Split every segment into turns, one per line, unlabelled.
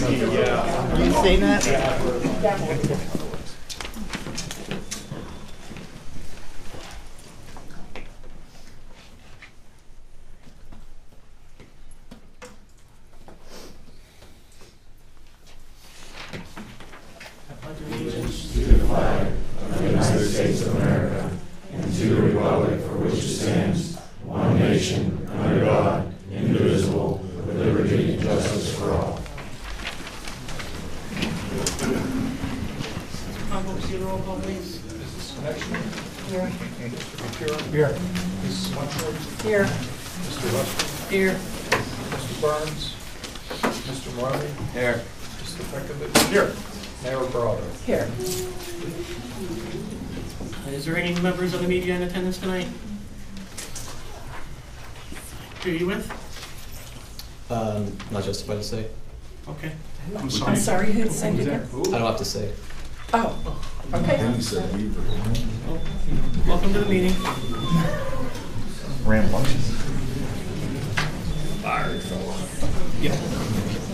Yeah. Are you saying that?
Allegiance to the flag of the United States of America and to the republic for which it stands, one nation, under God, indivisible, with liberty and justice for all.
Roll call, please.
Mrs. Connection?
Here.
Mr. McCure?
Here.
Mrs. Muncher?
Here.
Mr. Rushton?
Here.
Mr. Burns? Mr. Maloney?
Here.
Mr. Pekovic? Here. Mayor Barrato?
Here.
Is there any members of the media in attendance tonight? Who are you with?
Not justified to say.
Okay.
I'm sorry, who said it again?
I don't have to say.
Oh, okay.
Welcome to the meeting.
Rambunctious.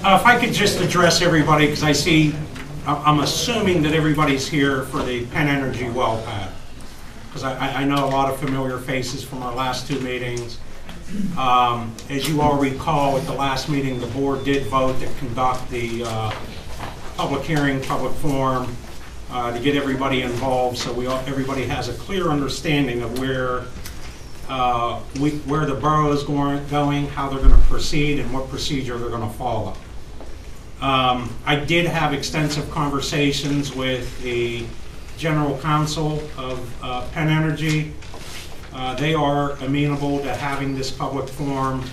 If I could just address everybody, because I see, I'm assuming that everybody's here for the Penn Energy well pad. Because I know a lot of familiar faces from our last two meetings. As you all recall, at the last meeting, the board did vote to conduct the public hearing, public forum, to get everybody involved, so everybody has a clear understanding of where the borough is going, how they're going to proceed, and what procedure they're going to follow. I did have extensive conversations with the general counsel of Penn Energy. They are amenable to having this public forum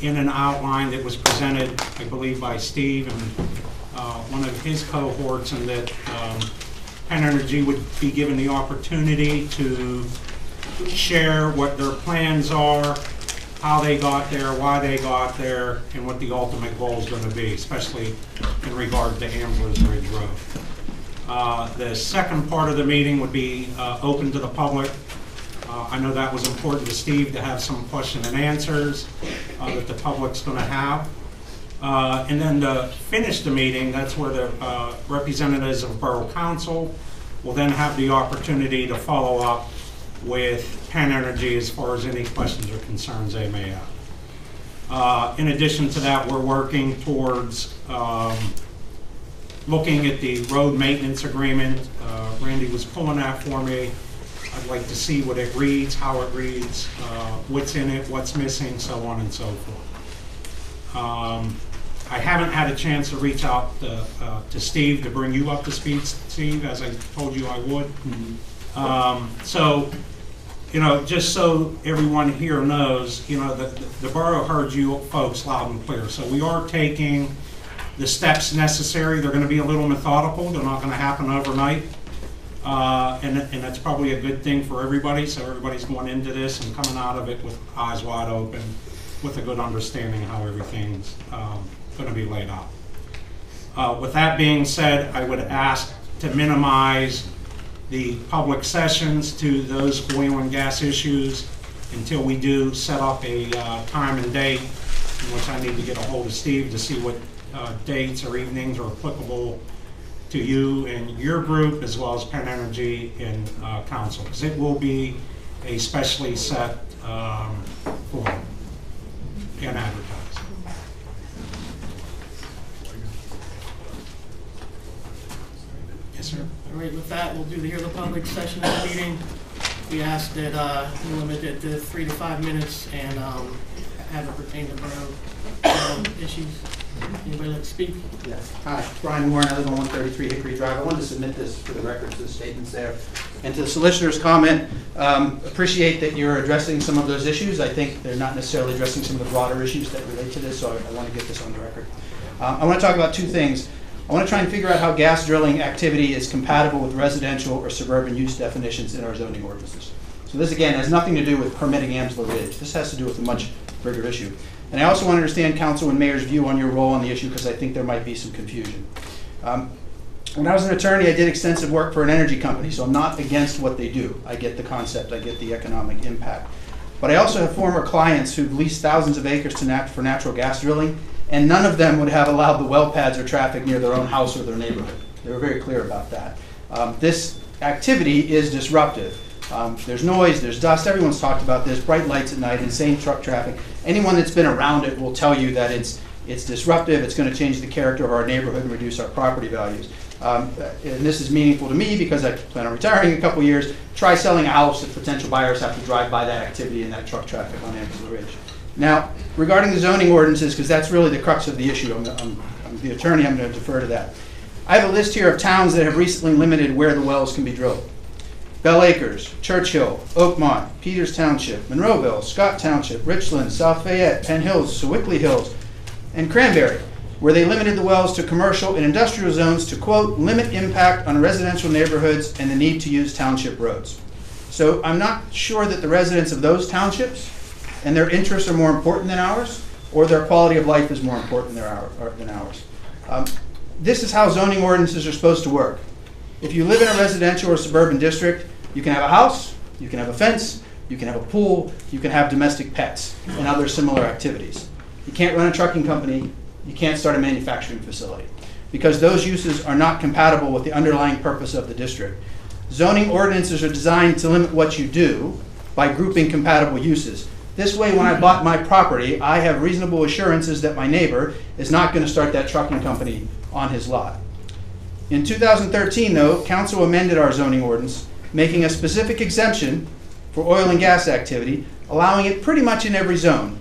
in an outline that was presented, I believe, by Steve and one of his cohorts, and that Penn Energy would be given the opportunity to share what their plans are, how they got there, why they got there, and what the ultimate goal is going to be, especially in regard to Amblers Ridge Road. The second part of the meeting would be open to the public. I know that was important to Steve to have some question and answers that the public's going to have. And then to finish the meeting, that's where the representatives of Borough Council will then have the opportunity to follow up with Penn Energy as far as any questions or concerns they may have. In addition to that, we're working towards looking at the road maintenance agreement. Randy was pulling that for me. I'd like to see what it reads, how it reads, what's in it, what's missing, so on and so forth. I haven't had a chance to reach out to Steve to bring you up to speed, Steve, as I told you I would. So, you know, just so everyone here knows, you know, the borough heard you folks loud and clear. So we are taking the steps necessary. They're going to be a little methodical. They're not going to happen overnight. And that's probably a good thing for everybody. So everybody's going into this and coming out of it with eyes wide open, with a good understanding of how everything's going to be laid out. With that being said, I would ask to minimize the public sessions to those oil and gas issues until we do set up a time and date in which I need to get a hold of Steve to see what dates or evenings are applicable to you and your group, as well as Penn Energy and Council, because it will be a specially set forum and advertised. Yes, sir. All right, with that, we'll do the public session of the meeting. We ask that we limit it to 3 to 5 minutes and have it pertain to borough issues. Anybody like to speak?
Yes. Hi, Brian Warren. I live on 133 Hickory Drive. I wanted to submit this for the record to the statements there. And to the solicitor's comment, appreciate that you're addressing some of those issues. I think they're not necessarily addressing some of the broader issues that relate to this, so I want to get this on the record. I want to talk about two things. I want to try and figure out how gas drilling activity is compatible with residential or suburban use definitions in our zoning ordinances. So this, again, has nothing to do with permitting Amsler Ridge. This has to do with a much bigger issue. And I also want to understand council and mayor's view on your role on the issue, because I think there might be some confusion. When I was an attorney, I did extensive work for an energy company, so I'm not against what they do. I get the concept, I get the economic impact. But I also have former clients who've leased thousands of acres for natural gas drilling and none of them would have allowed the well pads or traffic near their own house or their neighborhood. They were very clear about that. This activity is disruptive. There's noise, there's dust, everyone's talked about this, bright lights at night, insane truck traffic. Anyone that's been around it will tell you that it's disruptive, it's going to change the character of our neighborhood and reduce our property values. And this is meaningful to me because I plan on retiring in a couple years. Try selling a house if potential buyers have to drive by that activity and that truck traffic on Angela Ridge. Now, regarding the zoning ordinances, because that's really the crux of the issue, I'm the attorney, I'm going to defer to that. I have a list here of towns that have recently limited where the wells can be drilled. Bell Acres, Churchill, Oakmont, Peters Township, Monroeville, Scott Township, Richland, South Fayette, Penn Hills, Sewickley Hills, and Cranberry, where they limited the wells to commercial and industrial zones to, quote, limit impact on residential neighborhoods and the need to use township roads. So I'm not sure that the residents of those townships and their interests are more important than ours, or their quality of life is more important than ours. This is how zoning ordinances are supposed to work. If you live in a residential or suburban district, you can have a house, you can have a fence, you can have a pool, you can have domestic pets and other similar activities. You can't run a trucking company, you can't start a manufacturing facility, because those uses are not compatible with the underlying purpose of the district. Zoning ordinances are designed to limit what you do by grouping compatible uses. This way, when I bought my property, I have reasonable assurances that my neighbor is not going to start that trucking company on his lot. In 2013, though, Council amended our zoning ordinance, making a specific exemption for oil and gas activity, allowing it pretty much in every zone.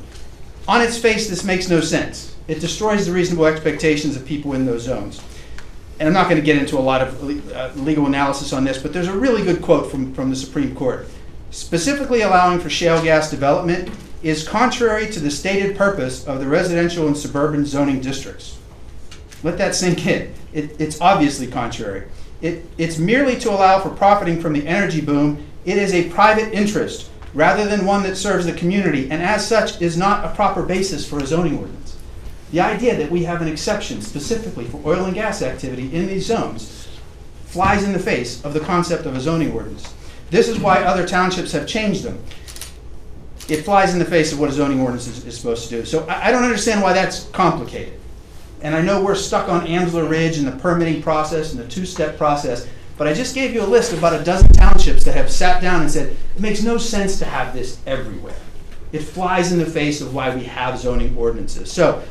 On its face, this makes no sense. It destroys the reasonable expectations of people in those zones. And I'm not going to get into a lot of legal analysis on this, but there's a really good quote from the Supreme Court. Specifically allowing for shale gas development is contrary to the stated purpose of the residential and suburban zoning districts. Let that sink in. It's obviously contrary. It's merely to allow for profiting from the energy boom. It is a private interest rather than one that serves the community, and as such is not a proper basis for a zoning ordinance. The idea that we have an exception specifically for oil and gas activity in these zones flies in the face of the concept of a zoning ordinance. This is why other townships have changed them. It flies in the face of what a zoning ordinance is supposed to do. So I don't understand why that's complicated. And I know we're stuck on Angela Ridge and the permitting process and the two-step process, but I just gave you a list of about a dozen townships that have sat down and said, it makes no sense to have this everywhere. It flies in the face of why we have zoning ordinances. So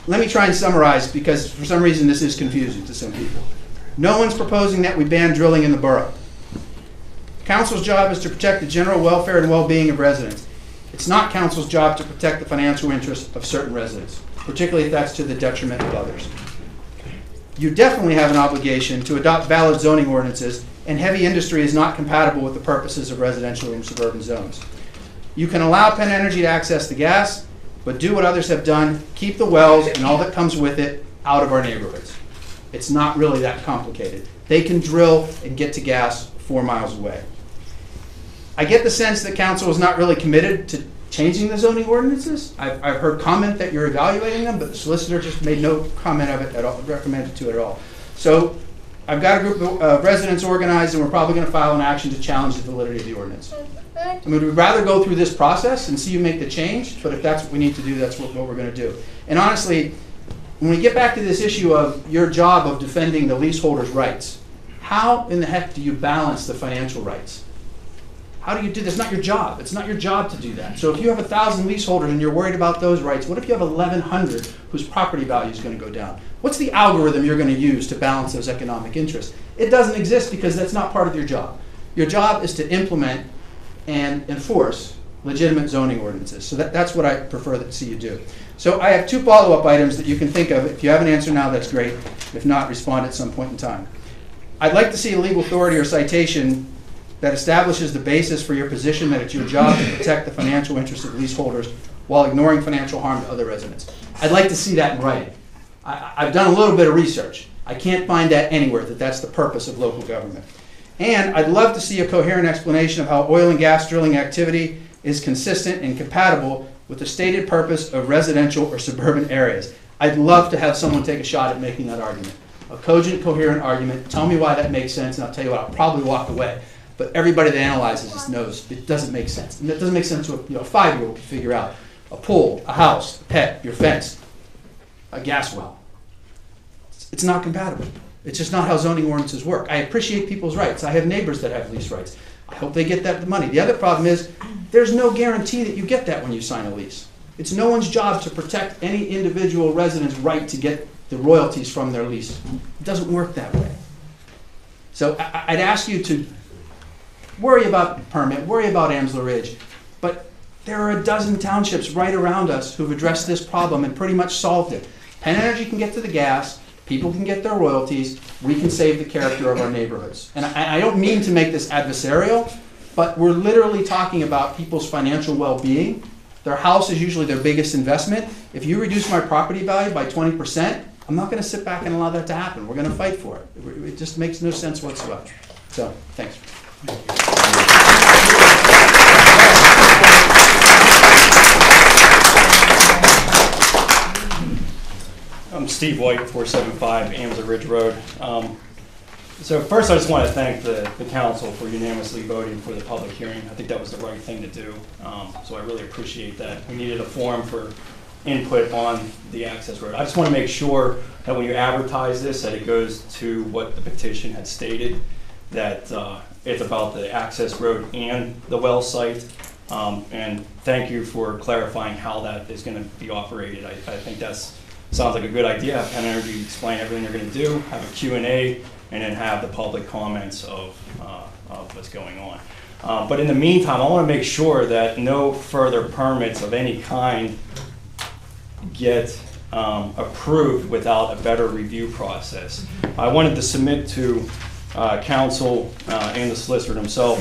let me try and summarize, because for some reason this is confusing to some people. No one's proposing that we ban drilling in the borough. Council's job is to protect the general welfare and well-being of residents. It's not Council's job to protect the financial interests of certain residents, particularly if that's to the detriment of others. You definitely have an obligation to adopt valid zoning ordinances, and heavy industry is not compatible with the purposes of residential and suburban zones. You can allow Penn Energy to access the gas, but do what others have done, keep the wells and all that comes with it out of our neighborhoods. It's not really that complicated. They can drill and get to gas 4 miles away. I get the sense that Council is not really committed to changing the zoning ordinances. I've heard comment that you're evaluating them, but the solicitor just made no comment of it at all, recommended to it at all. So I've got a group of residents organized, and we're probably going to file an action to challenge the validity of the ordinance. I mean, we'd rather go through this process and see you make the change, but if that's what we need to do, that's what we're going to do. And honestly, when we get back to this issue of your job of defending the leaseholder's rights, how in the heck do you balance the financial rights? How do you do this? It's not your job. It's not your job to do that. So if you have 1,000 leaseholders and you're worried about those rights, what if you have 1,100 whose property value is going to go down? What's the algorithm you're going to use to balance those economic interests? It doesn't exist because that's not part of your job. Your job is to implement and enforce legitimate zoning ordinances. So that's what I prefer to see you do. So I have 2 follow-up items that you can think of. If you have an answer now, that's great. If not, respond at some point in time. I'd like to see a legal authority or citation that establishes the basis for your position that it's your job to protect the financial interests of leaseholders while ignoring financial harm to other residents. I'd like to see that in writing. I've done a little bit of research. I can't find that anywhere, that that's the purpose of local government. And I'd love to see a coherent explanation of how oil and gas drilling activity is consistent and compatible with the stated purpose of residential or suburban areas. I'd love to have someone take a shot at making that argument. A cogent, coherent argument. Tell me why that makes sense, and I'll tell you what, I'll probably walk away. But everybody that analyzes this knows it doesn't make sense. And it doesn't make sense to a 5-year-old to figure out. A pool, a house, a pet, your fence. a gas well. It's not compatible. It's just not how zoning ordinances work. I appreciate people's rights. I have neighbors that have lease rights. I hope they get that money. The other problem is there's no guarantee that you get that when you sign a lease. It's no one's job to protect any individual resident's right to get the royalties from their lease. It doesn't work that way. So I'd ask you to worry about permit, worry about Amsler Ridge, but there are a dozen townships right around us who've addressed this problem and pretty much solved it. Penn Energy can get to the gas, people can get their royalties, we can save the character of our neighborhoods. And I don't mean to make this adversarial, but we're literally talking about people's financial well-being. Their house is usually their biggest investment. If you reduce my property value by 20%, I'm not going to sit back and allow that to happen. We're going to fight for it. It just makes no sense whatsoever. So, thanks.
I'm Steve White, 475 Amsler Ridge Road. So first I just want to thank the council for unanimously voting for the public hearing. I think that was the right thing to do. So I really appreciate that. We needed a forum for input on the access road. I just want to make sure that when you advertise this, that it goes to what the petition had stated, that it's about the access road and the well site. And thank you for clarifying how that is going to be operated. I think that's sounds like a good idea. Have Penn Energy explain everything they're going to do, have a Q&A, and then have the public comments of what's going on. But in the meantime, I want to make sure that no further permits of any kind get approved without a better review process. I wanted to submit to council and the solicitor himself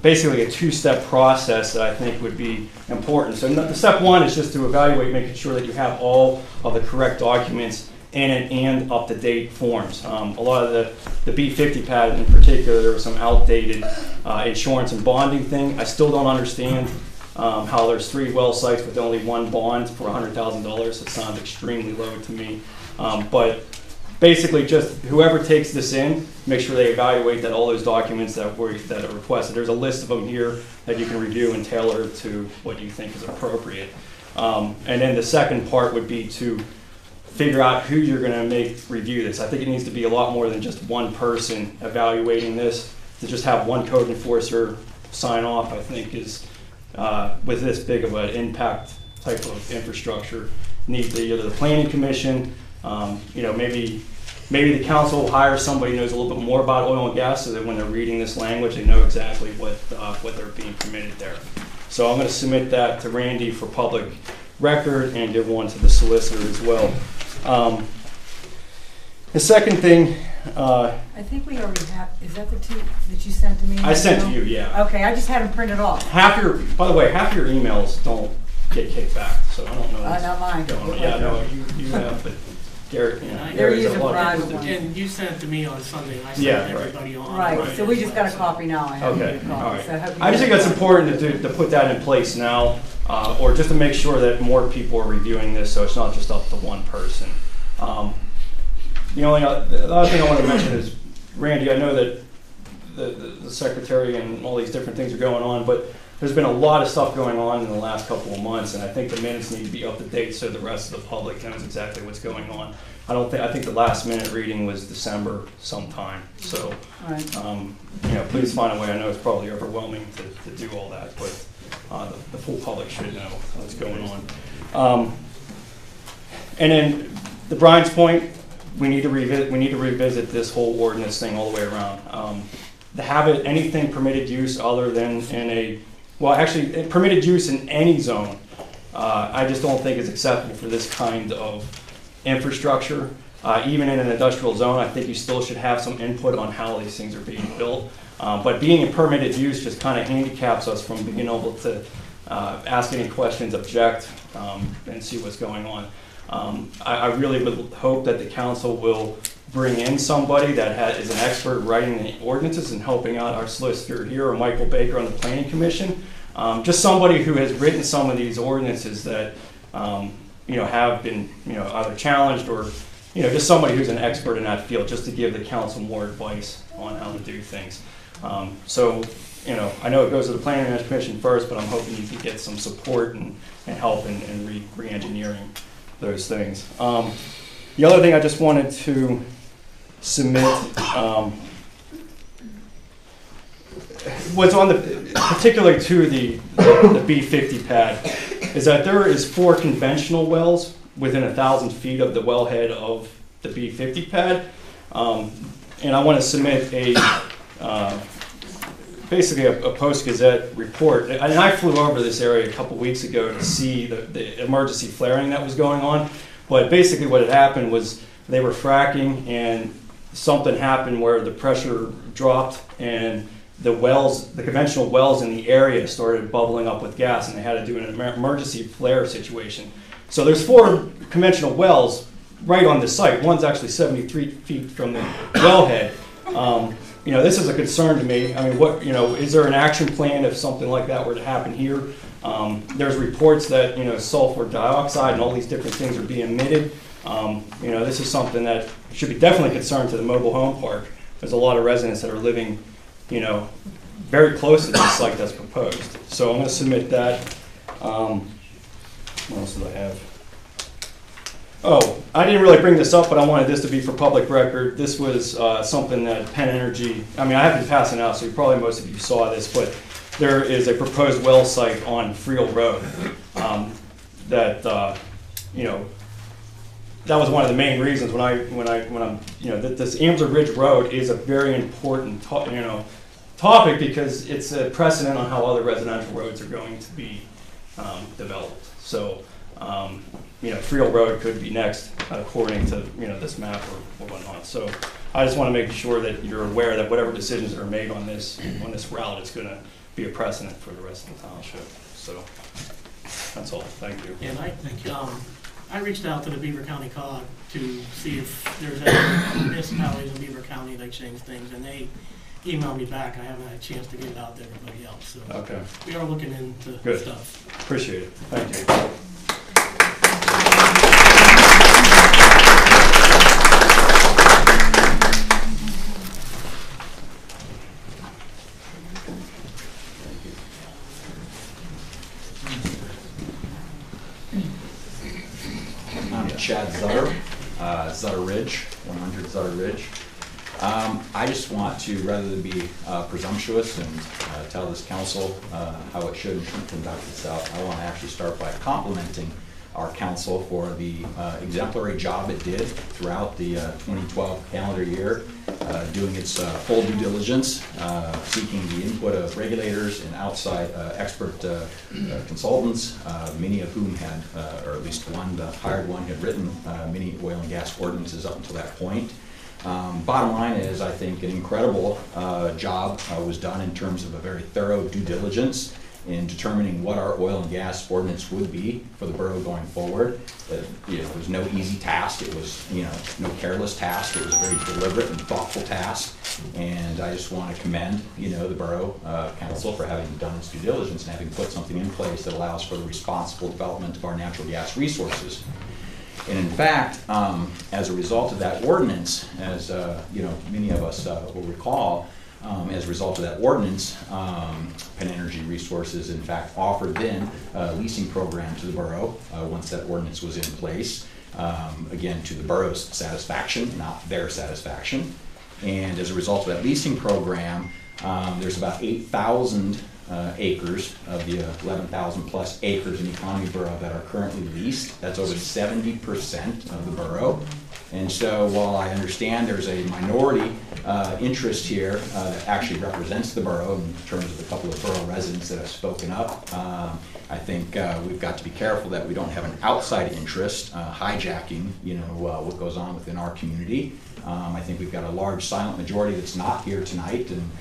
basically a two-step process that I think would be important. So the step one is just to evaluate, making sure that you have all of the correct documents in it and up-to-date forms. A lot of the B50 pad in particular, there was some outdated insurance and bonding thing. I still don't understand how there's 3 well sites with only 1 bond for $100,000. It sounds extremely low to me. But basically just whoever takes this in, make sure they evaluate that all those documents that are requested. There's a list of them here that you can review and tailor to what you think is appropriate. And then the second part would be to figure out who you're going to make review this. I think it needs to be a lot more than just one person evaluating this. To just have one code enforcer sign off, I think is, with this big of an impact type of infrastructure, needs to either the planning commission, maybe the council will hire somebody who knows a little bit more about oil and gas so that when they're reading this language, they know exactly what they're being permitted there. So I'm going to submit that to Randy for public record and give one to the solicitor as well. The second thing,
I think we already have, is that the 2 that you sent to me?
I sent to you, yeah.
Okay, I just had them printed off.
By the way, half your emails don't get kicked back, so I don't know what's
Not mine.
going on. Yeah, no, you have, but Garrett,
They're
Gary's
using
a lot of
private
people
ones.
And you sent it to me on Sunday. I sent
Yeah,
everybody on.
Right, so we just got a copy now. I have
Okay,
a copy.
all right.
So I hope you
I just think
get
that's
it.
important to put that in place now, or just to make sure that more people are reviewing this, so it's not just up to one person. The other thing I want to mention is, Randy, I know that the secretary and all these different things are going on, but there's been a lot of stuff going on in the last couple of months, and I think the minutes need to be up to date so the rest of the public knows exactly what's going on. I think the last minute reading was December sometime. So,
Right.
Please find a way. I know it's probably overwhelming to do all that, but the full public should know what's going on. And then, to Brian's point, we need to revisit this whole ordinance thing all the way around. To have it anything permitted use other than permitted use in any zone, I just don't think is acceptable for this kind of infrastructure. Even in an industrial zone, I think you still should have some input on how these things are being built. But being in permitted use just kind of handicaps us from being able to ask any questions, object, and see what's going on. I really would hope that the council will bring in somebody that is an expert writing the ordinances and helping out our solicitor here, or Michael Baker on the Planning Commission. Just somebody who has written some of these ordinances that have been either challenged or just somebody who's an expert in that field, just to give the council more advice on how to do things. I know it goes to the Planning Commission first, but I'm hoping you can get some support and help in re-engineering those things. The other thing I just wanted to submit was on the, particularly to the B50 pad, is that there is 4 conventional wells within 1,000 feet of the wellhead of the B50 pad. And I want to submit basically a Post-Gazette report. And I flew over this area a couple weeks ago to see the emergency flaring that was going on. But basically what had happened was they were fracking and something happened where the pressure dropped and the wells, the conventional wells in the area started bubbling up with gas, and they had to do an emergency flare situation. So there's 4 conventional wells right on the site. One's actually 73 feet from the wellhead. You know, this is a concern to me. I mean, what, you know, is there an action plan if something like that were to happen here? There's reports that, you know, sulfur dioxide and all these different things are being emitted. You know, this is something that should be definitely a concern to the mobile home park. There's a lot of residents that are living, you know, very close to the site that's proposed. So I'm going to submit that. What else do I have? Oh, I didn't really bring this up, but I wanted this to be for public record. This was something that Penn Energy, I mean, I have been passing out, so probably most of you saw this, but there is a proposed well site on Friel Road that, you know, that was one of the main reasons when I'm, you know, that this Amser Ridge Road is a very important, you know, topic because it's a precedent on how other residential roads are going to be developed. So, you know, Friel Road could be next according to, you know, this map or whatnot. So I just want to make sure that you're aware that whatever decisions are made on this route is going to be a precedent for the rest of the township. So that's all. Thank you.
And I reached out to the Beaver County COG to see if there's any municipalities in Beaver County that change things, and they emailed me back. I haven't had a chance to get it out to everybody else. So
Okay.
we are looking into
Good.
stuff.
Appreciate it. Thank you.
I'm Chad Zutter, Zutter Ridge, 100 Zutter Ridge. I just want to, rather than be presumptuous and tell this council how it should conduct itself, I want to actually start by complimenting our council for the exemplary job it did throughout the 2012 calendar year, doing its full due diligence, seeking the input of regulators and outside expert consultants, many of whom had, or at least one, the hired one, had written many oil and gas ordinances up until that point. Bottom line is, I think an incredible job was done in terms of a very thorough due diligence in determining what our oil and gas ordinance would be for the borough going forward. You know, it was no easy task. It was, you know, no careless task. It was a very deliberate and thoughtful task. And I just want to commend, you know, the borough council for having done its due diligence and having put something in place that allows for the responsible development of our natural gas resources. And in fact, as a result of that ordinance, as you know, many of us will recall, as a result of that ordinance, Penn Energy Resources, in fact, offered then a leasing program to the borough once that ordinance was in place, again, to the borough's satisfaction, not their satisfaction. And as a result of that leasing program, there's about 8,000 acres of the 11,000 plus acres in Economy Borough that are currently leased. That's over 70% of the borough. And so while I understand there's a minority interest here that actually represents the borough in terms of a couple of borough residents that have spoken up, I think we've got to be careful that we don't have an outside interest hijacking, you know, what goes on within our community. I think we've got a large silent majority that's not here tonight, and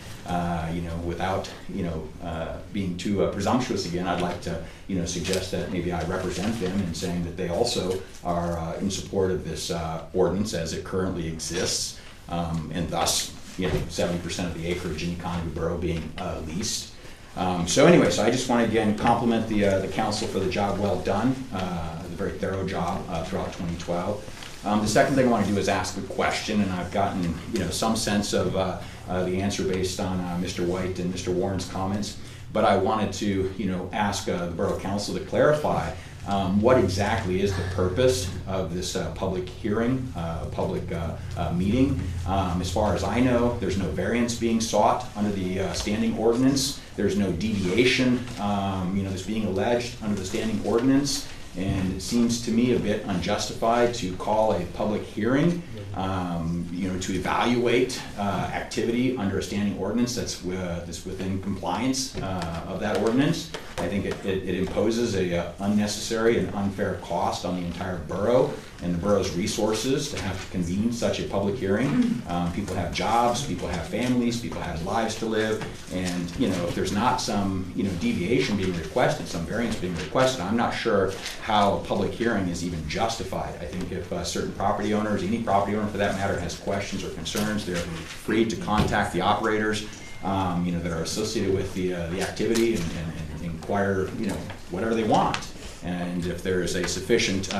you know, without, you know, being too presumptuous again, I'd like to, you know, suggest that maybe I represent them in saying that they also are in support of this ordinance as it currently exists, and thus, you know, 70% of the acreage in Economy Borough being leased. So anyway, so I just want to again compliment the council for the job well done, the very thorough job throughout 2012. The second thing I want to do is ask a question, and I've gotten, you know, some sense of the answer based on Mr. White and Mr. Warren's comments. But I wanted to, you know, ask the Borough Council to clarify what exactly is the purpose of this public hearing, public meeting. As far as I know, there's no variance being sought under the standing ordinance. There's no deviation that's being alleged under the standing ordinance. And it seems to me a bit unjustified to call a public hearing, to evaluate activity under a standing ordinance that's within compliance of that ordinance. I think it imposes a unnecessary and unfair cost on the entire borough and the borough's resources to have to convene such a public hearing. People have jobs, people have families, people have lives to live, and if there's not some deviation being requested, some variance being requested, I'm not sure how a public hearing is even justified. I think if certain property owners, any property owner for that matter, has questions or concerns, they're free to contact the operators that are associated with the activity and inquire whatever they want. And if there is a sufficient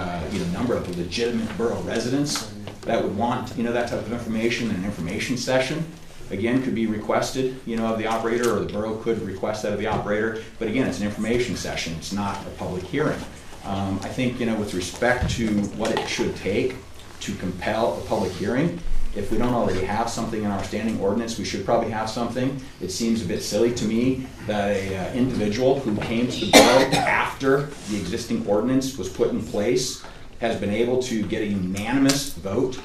number of legitimate borough residents that would want that type of information, an information session again could be requested of the operator, or the borough could request that of the operator. But again, it's an information session, it's not a public hearing. I think with respect to what it should take to compel a public hearing, if we don't already have something in our standing ordinance, we should probably have something. It seems a bit silly to me that a individual who came to the borough after the existing ordinance was put in place has been able to get a unanimous vote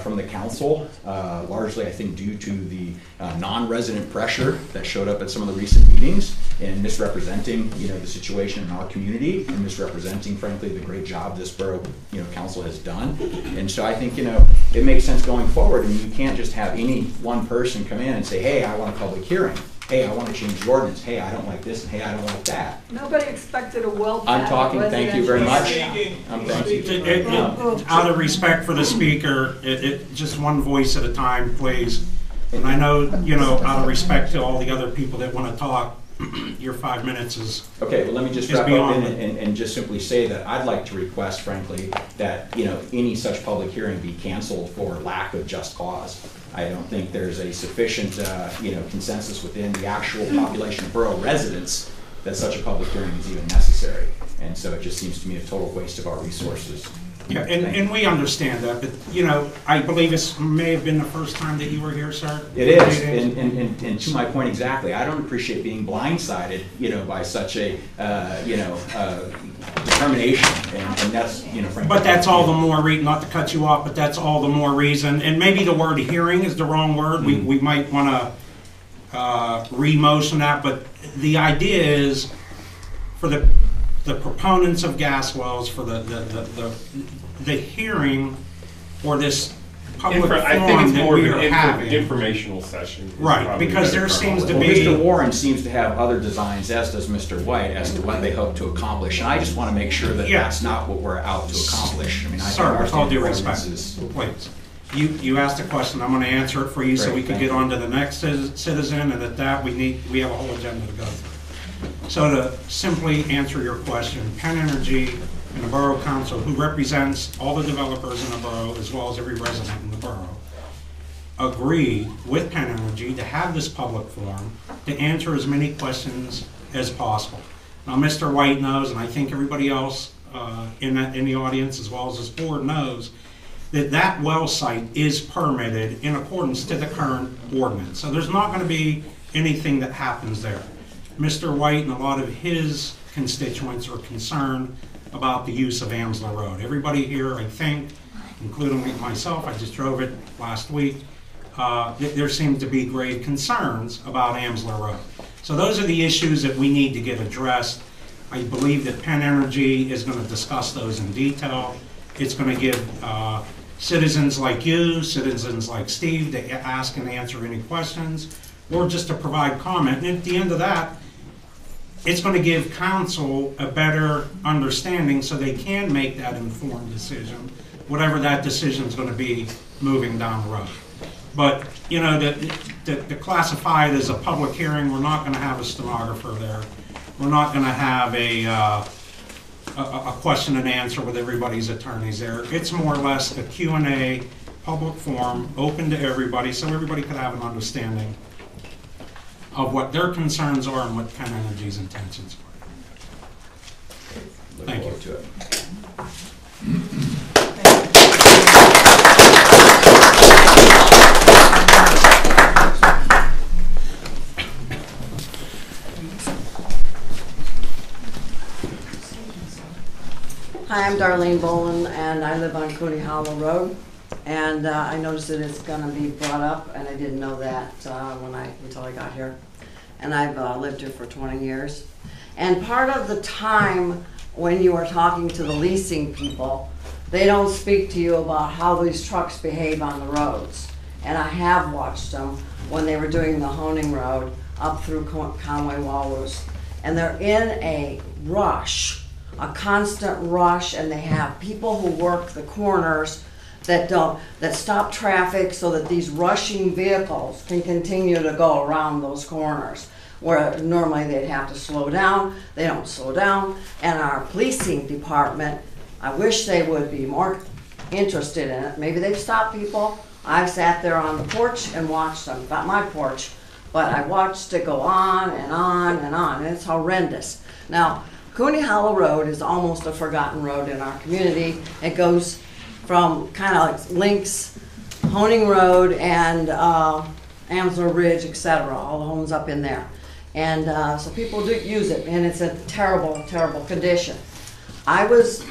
from the council, largely I think due to the non-resident pressure that showed up at some of the recent meetings and misrepresenting the situation in our community and misrepresenting frankly the great job this borough council has done. And so I think it makes sense going forward, and you can't just have any one person come in and say, hey, I want a public hearing. Hey, I want to change the ordinance. Hey, I don't like this, and hey, I don't like that.
Nobody expected a
I'm talking, thank you very much. Thank you.
Out of respect for the speaker, just one voice at a time, please. And I know, out of respect to all the other people that want to talk, your 5 minutes is
okay. Well, let me just wrap up and just simply say that I'd like to request, frankly, that any such public hearing be canceled for lack of just cause. I don't think there's a sufficient consensus within the actual population of borough residents that such a public hearing is even necessary. And so it just seems to me a total waste of our resources.
Yeah, and we understand that, but I believe this may have been the first time that you were here, sir.
It is, and to my point exactly, I don't appreciate being blindsided, by such a, determination, and that's, frankly.
But that's all the more reason, not to cut you off, but that's all the more reason, and maybe the word hearing is the wrong word. Mm-hmm. We might want to re-motion that, but the idea is for the proponents of gas wells, for the hearing or this public forum
I think it's more
that we are having.
Informational session.
Right, because there seems to be...
Mr. Warren seems to have other designs, as does Mr. White, as to what they hope to accomplish. And I just want to make sure that that's not what we're out to accomplish. I mean,
Sir, with all due respect, please. You asked a question, I'm going to answer it for you. Great, so we can get on to the next citizen, and at that we have a whole agenda to go through. So to simply answer your question, Penn Energy and the Borough Council, who represents all the developers in the borough as well as every resident in the borough, agreed with Penn Energy to have this public forum to answer as many questions as possible. Now, Mr. White knows, and I think everybody else in the audience as well as this board knows, that well site is permitted in accordance to the current ordinance. So there's not going to be anything that happens there. Mr. White and a lot of his constituents are concerned about the use of Amsler Road. Everybody here, I think, including myself, I just drove it last week, there seem to be grave concerns about Amsler Road. So those are the issues that we need to get addressed. I believe that Penn Energy is going to discuss those in detail. It's going to give citizens like you, citizens like Steve, to ask and answer any questions, or just to provide comment. And at the end of that, it's going to give council a better understanding so they can make that informed decision, whatever that decision is going to be moving down the road. But, to classify it as a public hearing, we're not going to have a stenographer there. We're not going to have a question and answer with everybody's attorneys there. It's more or less a Q&A public forum, open to everybody, so everybody could have an understanding of what their concerns are and what Penn Energy's intentions are. Thank you.
forward to it.
Hi, I'm Darlene Bolin, and I live on Cooney Hollow Road. And I noticed that it's going to be brought up, and I didn't know that until I got here. And I've lived here for 20 years. And part of the time when you are talking to the leasing people, they don't speak to you about how these trucks behave on the roads. And I have watched them when they were doing the honing road up through Conway Walrus. And they're in a rush, a constant rush, and they have people who work the corners that stop traffic so that these rushing vehicles can continue to go around those corners where normally they'd have to slow down. They don't slow down. And our policing department, I wish they would be more interested in it. Maybe they've stopped people. I've sat there on the porch and watched them, not my porch, but I watched it go on and on and on, and it's horrendous. Now, Cooney Hollow Road is almost a forgotten road in our community. It goes from kind of like links Honing Road and Amsler Ridge, etc. All the homes up in there. And so people do use it, and it's in terrible, terrible condition. I was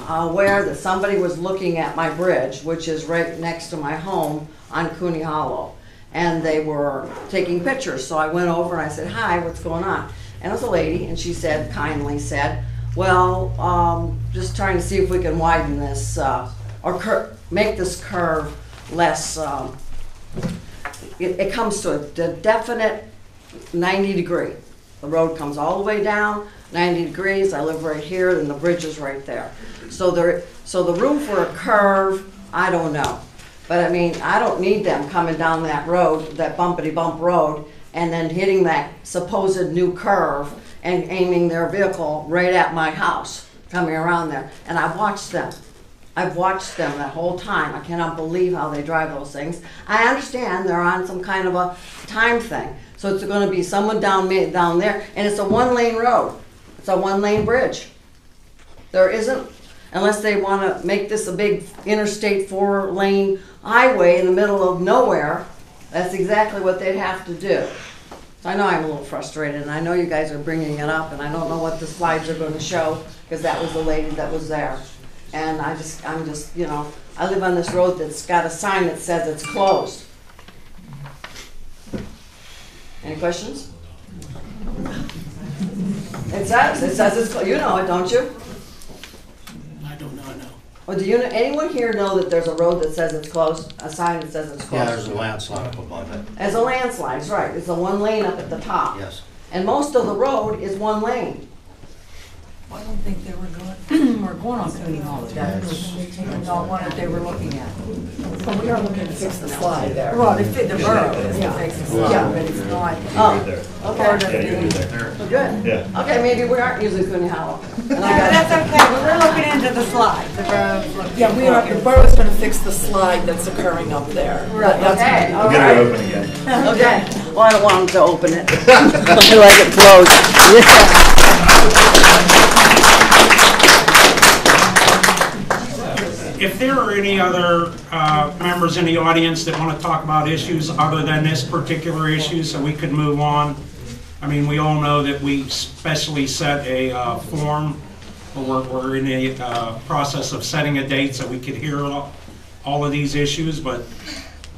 aware that somebody was looking at my bridge, which is right next to my home on Cooney Hollow. And they were taking pictures, so I went over and I said, "Hi, what's going on?" And it was a lady, and she said, kindly said, "Well, just trying to see if we can widen this or make this curve less." It comes to a definite 90 degree. The road comes all the way down 90 degrees. I live right here, and the bridge is right there. So the room for a curve, I don't know. But I mean, I don't need them coming down that road, that bumpity bump road, and then hitting that supposed new curve and aiming their vehicle right at my house, coming around there. And I've watched them. I've watched them that whole time. I cannot believe how they drive those things. I understand they're on some kind of a time thing. So it's going to be someone down there, and it's a one-lane road. It's a one-lane bridge. There isn't, unless they want to make this a big interstate 4-lane highway in the middle of nowhere, that's exactly what they'd have to do. So I know I'm a little frustrated, and I know you guys are bringing it up, and I don't know what the slides are going to show, because that was the lady that was there. And I'm just, you know, I live on this road that's got a sign that says it's closed. Any questions? It says it's closed. You know it, don't you?
I don't know, no.
Or do you, anyone here know that there's a road that says it's closed, a sign that says it's closed?
Yeah, there's a landslide up above it.
As a landslide, right. It's a one lane up at the top.
Yes.
And most of the road is one lane.
I don't think they were going, we're going on Cooney Hollow. That was not one that they were looking at.
Well, we are looking to fix the slide there.
Well, to fit the borough, is to fix the slide, but it's not part of the.
Good.
Yeah.
Okay, maybe we aren't using Cooney Hollow. And I
Yeah,
got-
that's okay, but we're looking into the slide. The borough's looking.
Yeah, we are, the borough's gonna fix the slide that's occurring up there.
Right,
That's
okay,
gonna
all
Get it
right.
open again.
Okay, well, I don't want them to open it. I like it closed. Yeah.
If there are any other members in the audience that want to talk about issues other than this particular issue, so we could move on. I mean, we all know that we specially set a form, or we're in a process of setting a date so we could hear all of these issues, but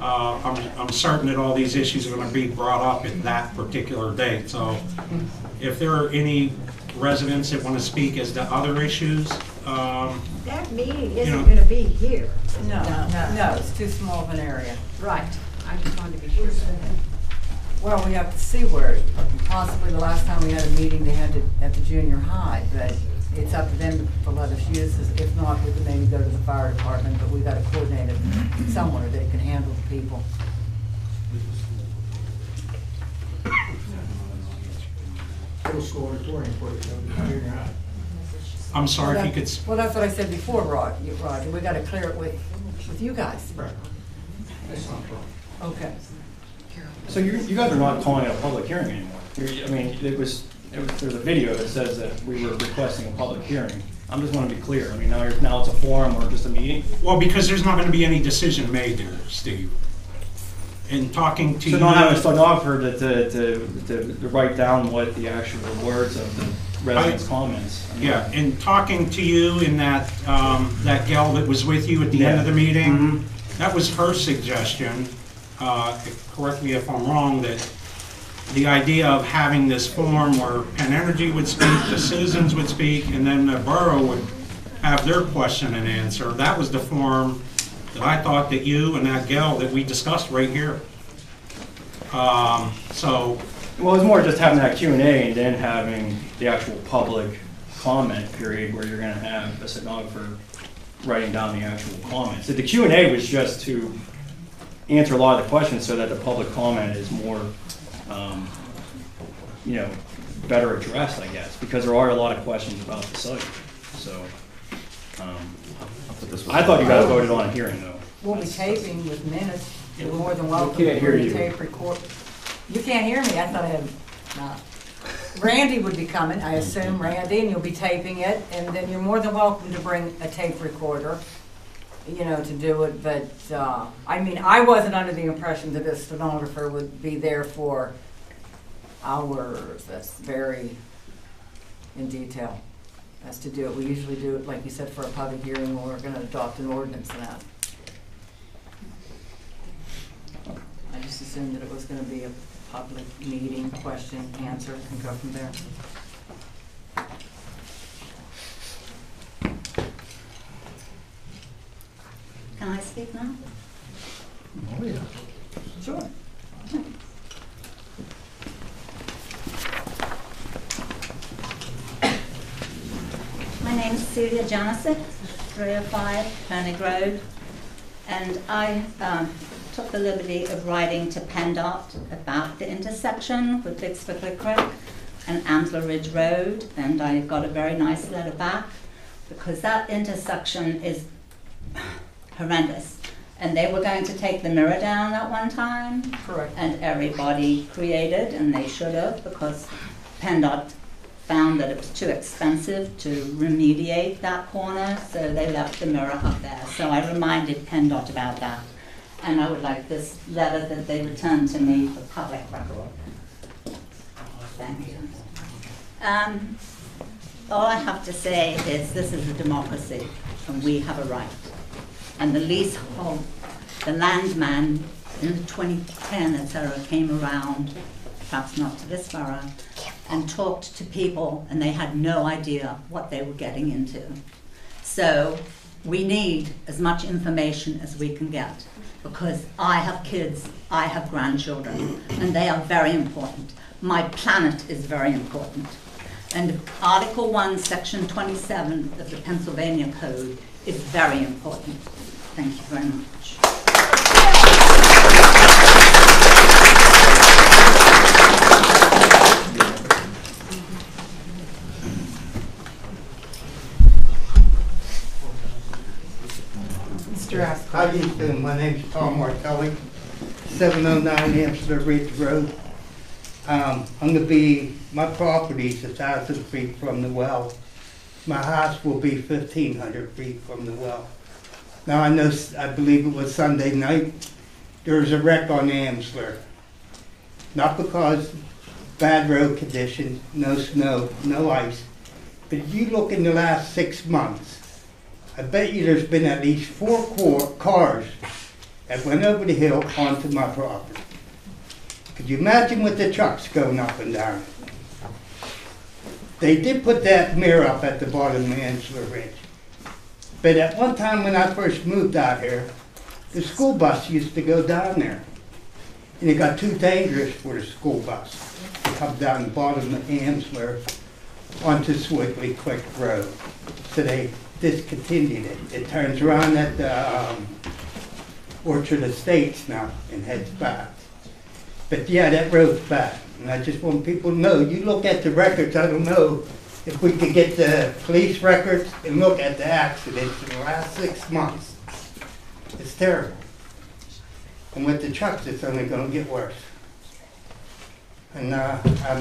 I'm certain that all these issues are going to be brought up at that particular date. So if there are any residents that want to speak as to other issues,
That meeting
You
isn't
know-
going to be here.
No, it's too small of an area.
Right. I just wanted to be sure.
Well, we have to see where, possibly the last time we had a meeting, they had it at the junior high, but it's up to them to let us use this. If not, we could maybe go to the fire department, but we got to coordinate it somewhere that can handle the people.
Middle school auditorium for the junior high.
I'm sorry if you could.
Well, that's what I said before, Roger. We got to clear it with you guys.
Right. That's not a problem.
Okay.
So you guys are not calling it a public hearing anymore. I mean, there's a video that says that we were requesting a public hearing. I'm just want to be clear. I mean, now it's a forum or just a meeting.
Well, because there's not going to be any decision made there, Steve. In talking to
So
you.
don't have a stenographer to write down what the actual words of the residents' comments. I mean,
Yeah, in talking to you and that gal that was with you at the end of the meeting, that was her suggestion, correct me if I'm wrong, that the idea of having this forum where Penn Energy would speak, the citizens would speak, and then the borough would have their question and answer, that was the forum that I thought that you and that gal that we discussed right here. So.
Well, it's more just having that Q&A and then having the actual public comment period where you're going to have a stenographer writing down the actual comments. So the Q&A was just to answer a lot of the questions so that the public comment is more, better addressed, I guess, because there are a lot of questions about the site. So I thought you guys voted on a hearing, though.
We'll be taping with minutes. You're more than welcome
can't hear
to
you.
tape record. You can't hear me? I thought I had, Randy would be coming, I assume, Randy, and you'll be taping it, and then you're more than welcome to bring a tape recorder, to do it, but, I wasn't under the impression that a stenographer would be there for hours. That's very in detail as to do it. We usually do it, like you said, for a public hearing when we're gonna adopt an ordinance and that. I just assumed that it was gonna be a public meeting, question, answer, and go from there.
Can I speak now?
Oh, yeah.
Sure.
My name is Celia Janisic, 305 Koenig Road, and I took the liberty of writing to PennDOT about the intersection with Big Spickler Creek and Amsler Ridge Road, and I got a very nice letter back because that intersection is horrendous. And they were going to take the mirror down at one time.
Correct.
And everybody created, and they should have, because PennDOT found that it was too expensive to remediate that corner, so they left the mirror up there. So I reminded PennDOT about that. And I would like this letter that they returned to me for public record. Thank you. All I have to say is this is a democracy, and we have a right. And the leasehold, the landman in the 2010, etc., came around, perhaps not to this borough, and talked to people, and they had no idea what they were getting into. So we need as much information as we can get, because I have kids, I have grandchildren, and they are very important. My planet is very important. And Article 1, Section 27 of the Pennsylvania Code is very important. Thank you very much.
Mr. Asper.
How do you do? My name's Tom Martelli, 709 Amsterdam Ridge Road. My property's 1,000 feet from the well. My house will be 1,500 feet from the well. Now I believe it was Sunday night, there was a wreck on Amsler. Not because bad road conditions, no snow, no ice, but if you look in the last 6 months, I bet you there's been at least 4 cars that went over the hill onto my property. Could you imagine with the trucks going up and down? They did put that mirror up at the bottom of Amsler Ridge. But at one time when I first moved out here, the school bus used to go down there. And it got too dangerous for the school bus to come down the bottom of Amsler onto Swiftly Quick Road. So they discontinued it. It turns around at the Orchard Estates now and heads back. But yeah, that road's bad. And I just want people to know, you look at the records, I don't know if we could get the police records and look at the accidents in the last 6 months. It's terrible. And with the trucks, it's only going to get worse. And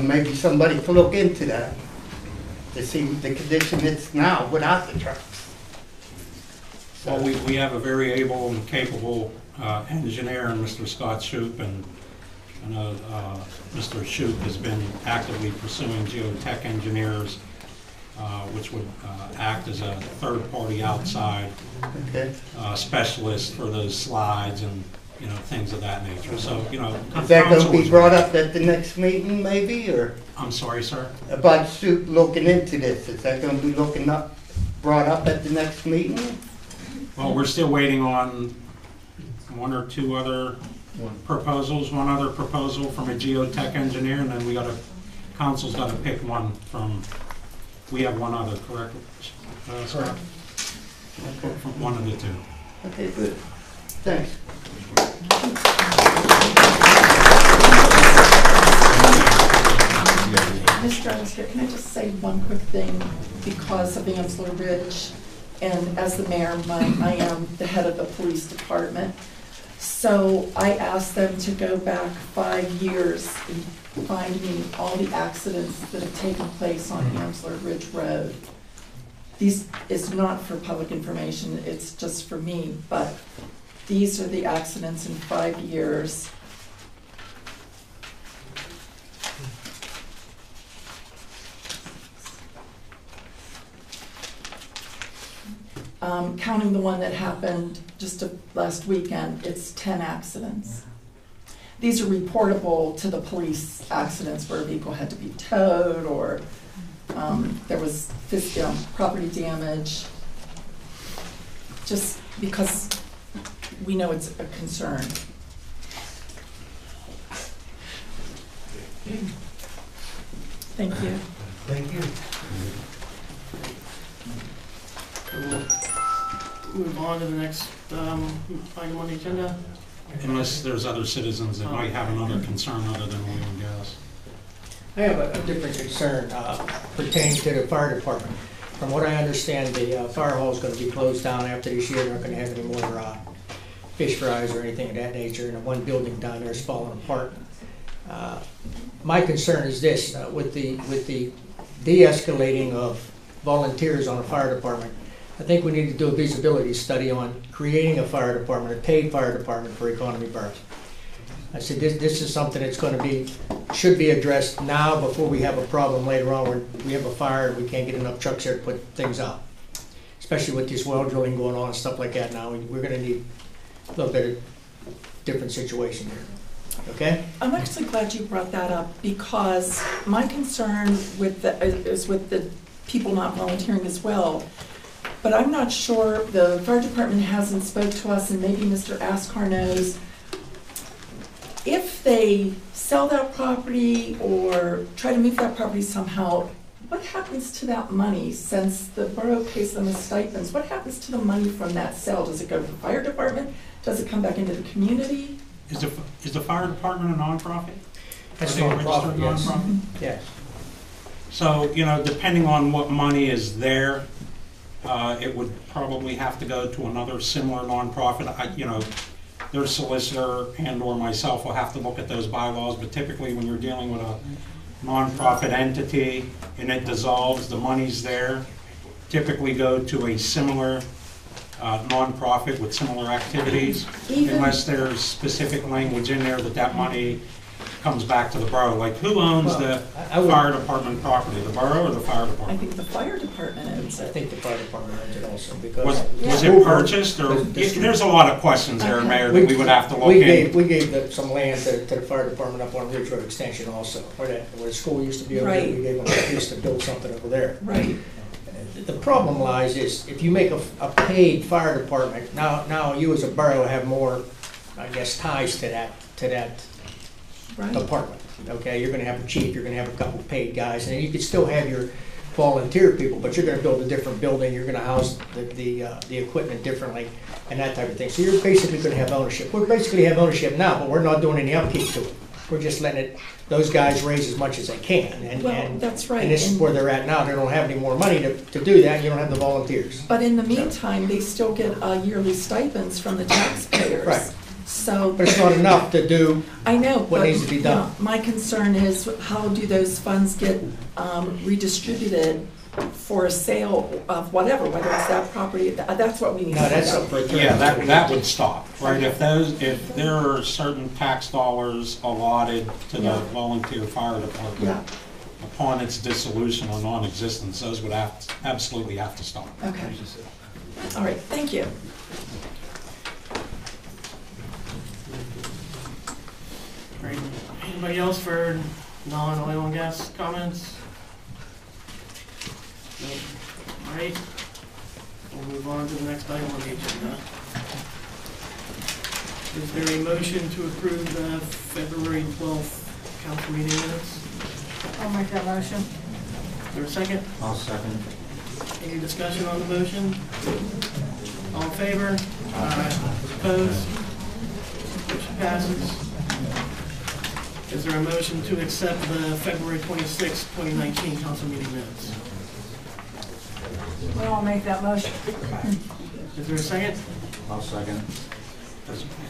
maybe somebody could look into that. to see the condition it's now without the trucks.
Well, we have a very able and capable engineer in Mr. Scott Shoup, and I know Mr. Shoup has been actively pursuing geotech engineers, which would act as a third-party outside specialist for those slides and, you know, things of that nature. So, you know,
is that going to be brought up at the next meeting, maybe, or
I'm sorry, sir?
about Shoup looking into this? Is that going to be brought up at the next meeting?
Well, we're still waiting on one or two other proposals. One other proposal from a geotech engineer, and then council's got to pick one from. We have one other, correct? Correct. From one of the two.
Okay, good. Thanks.
Mr. Alistair, can I just say one quick thing? Because of Amsler Ridge, and as the mayor, I am the head of the police department. So I asked them to go back 5 years and find me all the accidents that have taken place on Amsler Ridge Road. These is not for public information, it's just for me, but these are the accidents in 5 years. Counting the one that happened just last weekend, it's 10 accidents. These are reportable to the police accidents where a vehicle had to be towed or there was property damage, just because we know it's a concern. Thank you.
Thank you.
We'll move on to the next item on the agenda.
Unless there's other citizens that might have another concern other than oil and gas.
I have a different concern pertaining to the fire department. From what I understand, the fire hall is going to be closed down after this year. They're not going to have any more fish fries or anything of that nature, and the one building down there is falling apart. My concern is this, with the de-escalating of volunteers on the fire department, I think we need to do a feasibility study on creating a fire department, a paid fire department for Economy Borough. I said this is something that's going to should be addressed now before we have a problem later on when we have a fire and we can't get enough trucks there to put things out. Especially with this well drilling going on and stuff like that now, we're going to need a little bit of different situation here. Okay?
I'm actually glad you brought that up because my concern is with the people not volunteering as well. But I'm not sure, the fire department hasn't spoke to us, and maybe Mr. Askar knows. If they sell that property or try to move that property somehow, what happens to that money since the borough pays them as stipends? What happens to the money from that sale? Does it go to the fire department? Does it come back into the community?
Is the fire department a nonprofit?
That's
Are they a
nonprofit,
registered
yes.
nonprofit?
Yes.
So, you know, depending on what money is there, it would probably have to go to another similar nonprofit. You know, their solicitor and or myself will have to look at those bylaws, but typically when you're dealing with a nonprofit entity and it dissolves, the money's there, typically go to a similar nonprofit with similar activities, unless there's specific language in there that money comes back to the borough. Like, who owns the fire department property, the borough or the fire
I
department?
think the fire department owns
I
it.
think the fire department owns it also because
Was it purchased, or, there's a lot of questions there, Mayor, that we would have to look in.
We gave some land to the fire department up on Ridge Road Extension also, where the school used to be over there. We gave them a piece to build something over there.
Right.
The problem lies is if you make a paid fire department, now you as a borough have more, I guess, ties to that
Right.
department. Okay, you're going to have a chief, you're going to have a couple of paid guys, and then you could still have your volunteer people, but you're going to build a different building, you're going to house the equipment differently, and that type of thing. So you're basically going to have ownership. We basically have ownership now, but we're not doing any upkeep to it. We're just letting those guys raise as much as they can. And
that's right.
And this is where they're at now. They don't have any more money to do that. You don't have the volunteers.
But in the meantime, they still get yearly stipends from the taxpayers.
Right.
So,
but it's not enough to do what needs to be done.
Yeah, my concern is how do those funds get redistributed for a sale of whatever, whether it's that property, that's what we need to
No, that's
know.
up for
Yeah, that would stop, right? If there are certain tax dollars allotted to the
Yeah.
volunteer fire department,
Yeah,
upon its dissolution or non-existence, those would absolutely have to stop.
okay. All right, thank you.
Great. Anybody else for non-oil and gas comments? No. All right. We'll move on to the next item on the agenda. Is there a motion to approve the February 12th council meeting minutes?
I'll make that motion.
Is there a second?
I'll second.
Any discussion on the motion? All in favor? Aye. Opposed? Motion passes. Is there a motion to accept the February 26, 2019 council meeting minutes?
Well, I'll make that motion.
Is there a second?
I'll second.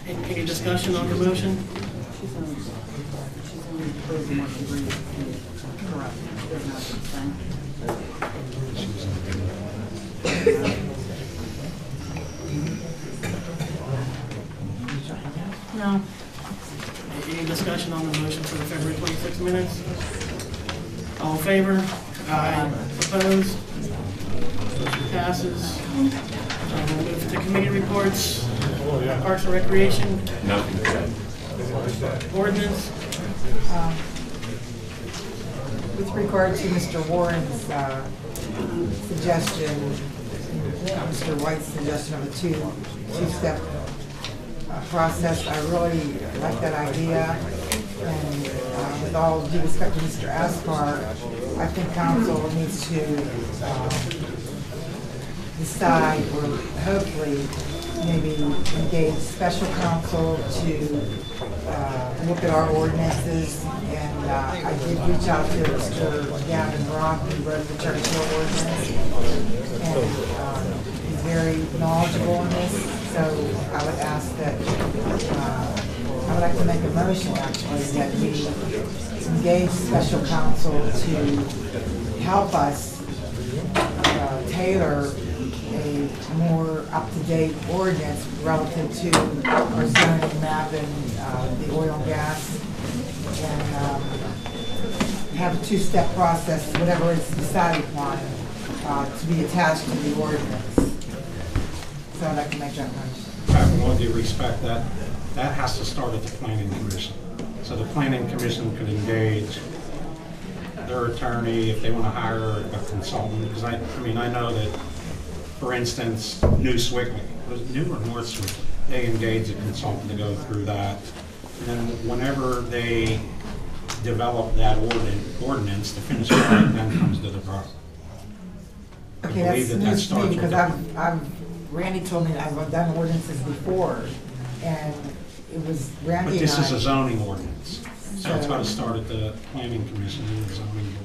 Any discussion on the motion?
She's only approving what she agrees to. Correct. There's nothing saying. No.
Any discussion on the motion for the February 26 minutes? All in favor? Aye. Opposed? Motion passes. We'll move to committee reports. Parks and Recreation.
No.
Ordinance.
With regard to Mr. Warren's suggestion, Mr. White's suggestion of a two-step process, I really like that idea. And with all due respect to Mr. Aspar, I think council needs to decide, or hopefully maybe engage special counsel to look at our ordinances. And I did reach out to Mr. Gavin Rock, who wrote the Church Hill ordinance, and he's very knowledgeable in this. So I would ask that, I would like to make a motion actually that we engage special counsel to help us tailor a more up-to-date ordinance relative to our zoning map and the oil and gas, and have a two-step process, whatever is decided upon, to be attached to the ordinance. So I'd like to make that motion.
With all due respect, that has to start at the planning commission. So the planning commission could engage their attorney if they want to hire a consultant, because I know that, for instance, New Swickley, was it New or North Swickley? They engage a consultant to go through that. And then whenever they develop that ordinance, the finished product then comes to the borough.
Okay, that's news to me, because Randy told me that I've done ordinances before, and it was Randy and I.
But this is a zoning ordinance, so it's got to start at the planning commission and the zoning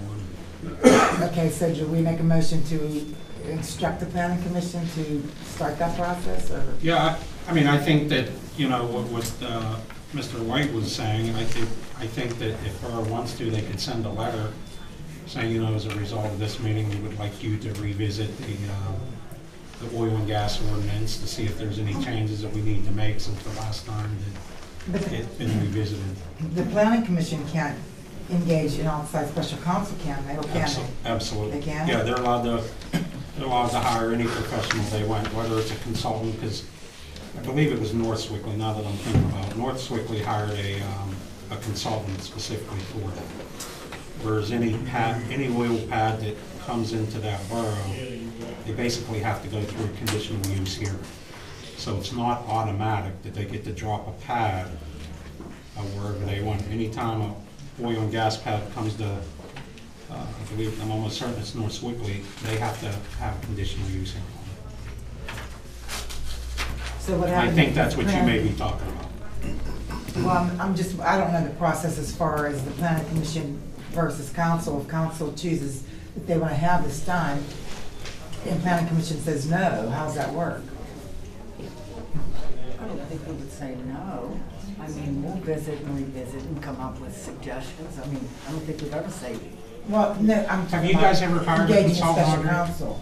board.
Okay, so do we make a motion to instruct the planning commission to start that process, or?
Yeah, I think that, what Mr. White was saying, I think that if Borough wants to, they could send a letter saying, as a result of this meeting, we would like you to revisit the oil and gas ordinance to see if there's any changes that we need to make since the last time that it's been revisited.
The planning commission can't engage in outside special counsel, can they, or can they?
Absolutely.
They can?
Yeah, they're allowed to hire any professional they want, whether it's a consultant, because I believe it was North Swickley, now that I'm thinking about it. North Swickley hired a consultant specifically for that. Whereas any oil pad that comes into that borough, they basically have to go through a conditional use hearing. So it's not automatic that they get to drop a pad wherever they want. Anytime an oil and gas pad comes to, I'm almost certain it's North Swickley, they have to have a conditional use hearing.
So what
I
happens?
think that's what you may be talking about.
Well, I don't know the process as far as the planning commission versus council. If council chooses that they want to have this done, and planning commission says no, how's that work? I don't think we would say no. We'll visit and revisit and come up with suggestions. I don't think we'd ever say
Well, no, I'm
Have
talking
you guys
about
ever hired a
engaging
consultant
special
on
counsel.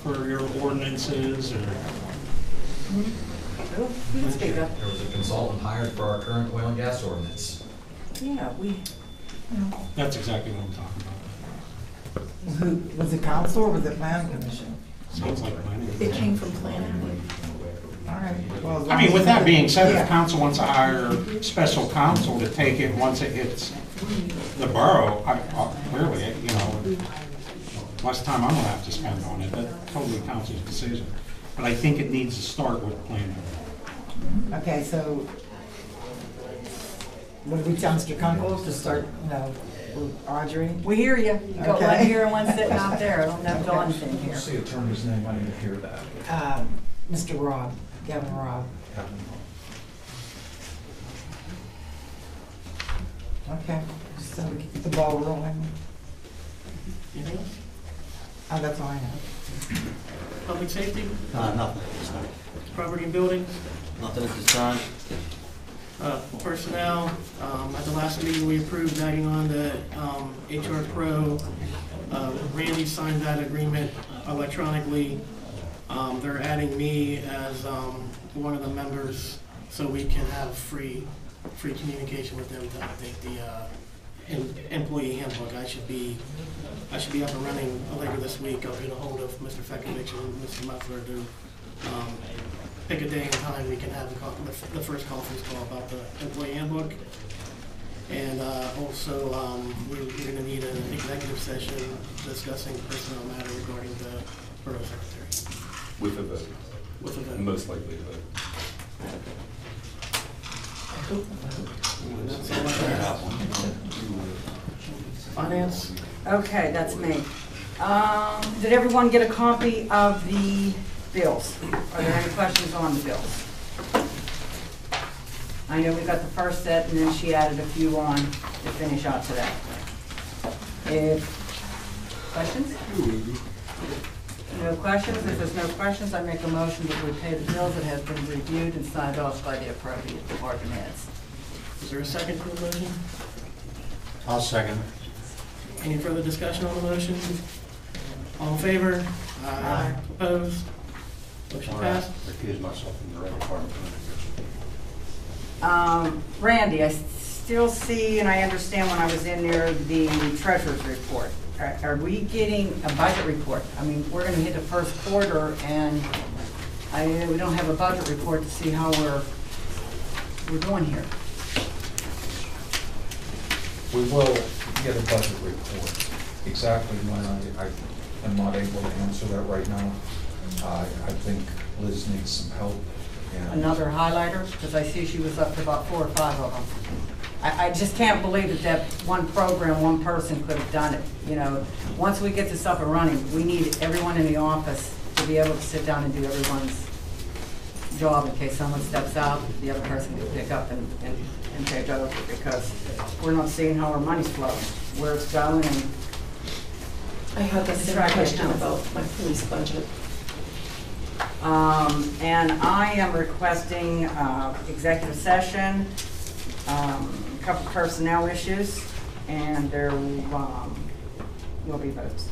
for your ordinances or?
You can speak up.
There was a consultant hired for our current oil and gas ordinance.
Yeah, we,
That's exactly what I'm talking about.
Who, was it council or was it planning commission?
Sounds like planning.
It came from planning.
All right. Well, as
I
long
mean,
as
with that being said,
Yeah.
if council wants to hire special counsel to take it once it hits the borough, clearly, you know, less time I'm gonna have to spend on it, that's totally council's decision. But I think it needs to start with planning.
Okay, so would we tell Mr. Kunkel to start, with Audrey?
we hear you. You got one
Okay.
here and one sitting out there. I don't know if Dawn's in here.
What's the attorney's name? I didn't hear that.
Mr. Rob, Gavin Rob. Okay, so we keep the ball rolling.
Anything else?
That's all I have.
Public safety,
Nothing.
property and buildings,
Nothing at this time.
personnel. At the last meeting, we approved adding on the HR Pro. Randy signed that agreement electronically. They're adding me as one of the members so we can have free communication with them to update the employee handbook. I should be up and running later this week. I'll get a hold of Mr. Fekovich and Mr. Muffler to pick a day and time we can have the first conference call about the employee handbook. And also, we're going to need an executive session discussing personnel matter regarding the borough secretary.
With a vote.
With a vote.
Most likely a vote.
And that's all I have. Finance?
Okay, that's me. Did everyone get a copy of the bills? Are there any questions on the bills? I know we got the first set, and then she added a few on to finish out today. Questions? No questions? If there's no questions, I make a motion that we pay the bills that have been reviewed and signed off by the appropriate department heads.
Is there a second to the motion?
I'll second.
Any further discussion on the motion? All in favor?
Aye.
Opposed? Motion passed.
Recuse myself from the road department.
Randy, I still see, and I understand when I was in there, the treasurer's report. Are we getting a budget report? I mean, we're gonna hit the first quarter, and we don't have a budget report to see how we're doing here.
We will get a budget report. Exactly when I am not able to answer that right now. I think Liz needs some help. And
Another highlighter, because I see she was up to about 4 or 5 of them. I just can't believe that one program, one person could have done it. You know, once we get this up and running, we need everyone in the office to be able to sit down and do everyone's job in case someone steps out, the other person can pick up and take over, because we're not seeing how our money's flowing, where it's going, and
I had the same question about my police budget.
and I am requesting executive session, a couple personnel issues, and there will be votes.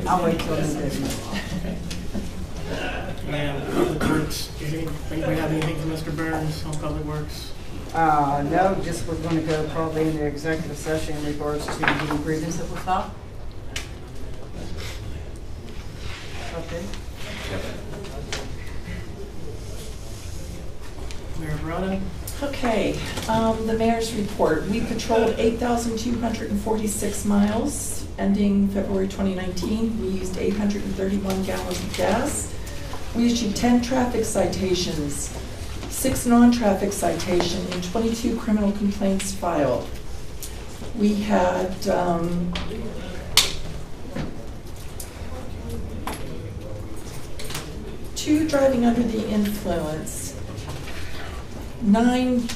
I'll wait till the business.
And Public Works, think we have anything from Mr. Burns on Public Works?
No, just we're going to go probably into executive session in regards to the grievance that was filed. Okay.
Mayor Verona?
Okay, the mayor's report. We patrolled 8,246 miles ending February 2019. We used 831 gallons of gas. We issued 10 traffic citations, 6 non-traffic citations, and 22 criminal complaints filed. We had 2 driving under the influence, 1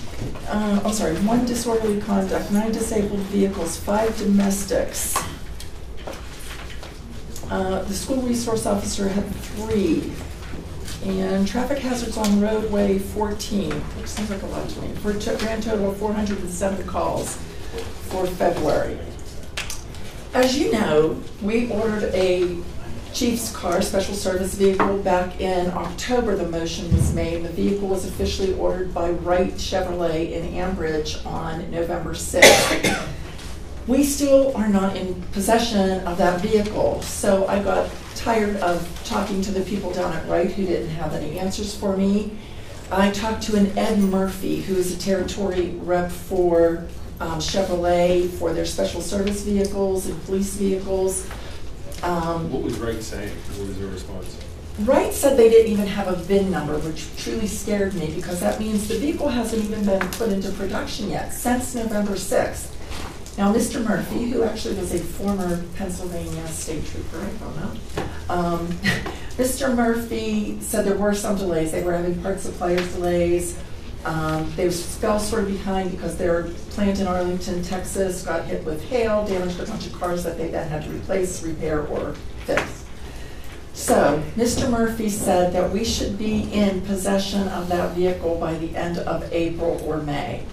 disorderly conduct, 9 disabled vehicles, 5 domestics. The school resource officer had 3. And traffic hazards on roadway 14, which sounds like a lot to me, for a grand total of 407 calls for February. As you know, we ordered a chief's car, special service vehicle, back in October. The motion was made. The vehicle was officially ordered by Wright Chevrolet in Ambridge on November 6th. We still are not in possession of that vehicle, so I got tired of talking to the people down at Wright who didn't have any answers for me. I talked to an Ed Murphy, who is a territory rep for Chevrolet for their special service vehicles and police vehicles.
What was Wright saying? What was their response?
Wright said they didn't even have a VIN number, which truly scared me because that means the vehicle hasn't even been put into production yet since November 6th. Now, Mr. Murphy, who actually was a former Pennsylvania state trooper, I don't know, Mr. Murphy said there were some delays. They were having part suppliers delays. They fell sort of behind because their plant in Arlington, Texas got hit with hail, damaged a bunch of cars that they then had to replace, repair, or fix. So, Mr. Murphy said that we should be in possession of that vehicle by the end of April or May.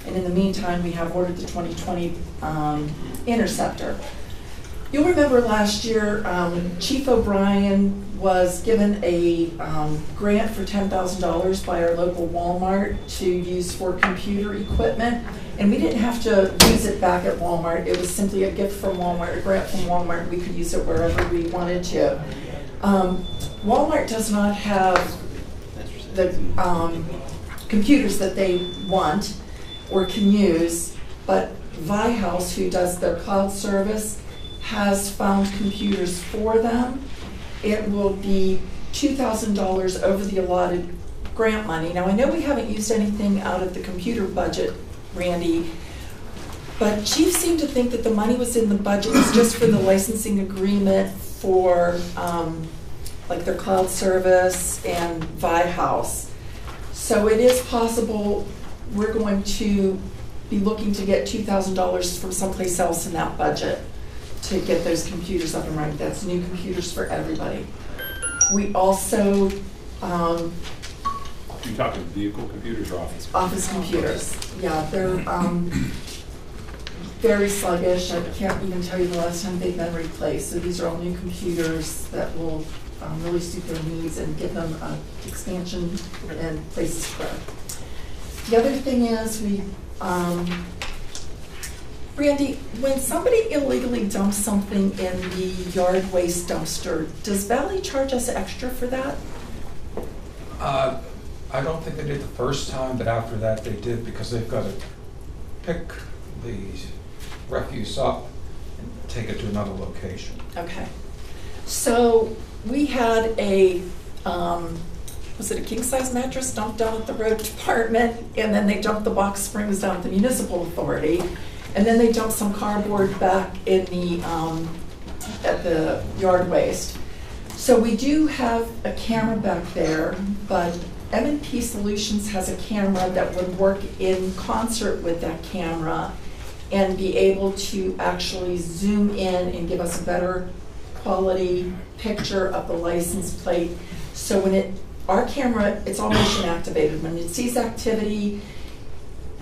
And in the meantime, we have ordered the 2020 Interceptor. You'll remember last year, Chief O'Brien was given a grant for $10,000 by our local Walmart to use for computer equipment. And we didn't have to use it back at Walmart. It was simply a gift from Walmart, a grant from Walmart. We could use it wherever we wanted to. Walmart does not have the computers that they want or can use, but ViHouse, who does their cloud service, has found computers for them. It will be $2,000 over the allotted grant money. Now, I know we haven't used anything out of the computer budget, Randy, but Chief seemed to think that the money was in the budget was just for the licensing agreement for like their cloud service and ViHouse. So it is possible we're going to be looking to get $2,000 from someplace else in that budget to get those computers up and running. That's new computers for everybody. We also...
You're talking vehicle computers or office computers?
Office computers. Yeah, they're very sluggish. I can't even tell you the last time they've been replaced. So these are all new computers that will really suit their needs and give them expansion and places to grow. The other thing is Randy, when somebody illegally dumps something in the yard waste dumpster, does Valley charge us extra for that?
I don't think they did the first time, but after that they did because they've got to pick the refuse up and take it to another location.
Okay. So we had a, was it a king-size mattress dumped down at the road department, and then they dumped the box springs down at the municipal authority, and then they dumped some cardboard back in the, at the yard waste. So we do have a camera back there, but M&P Solutions has a camera that would work in concert with that camera and be able to actually zoom in and give us a better quality picture of the license plate. So when our camera, it's all motion activated. When it sees activity,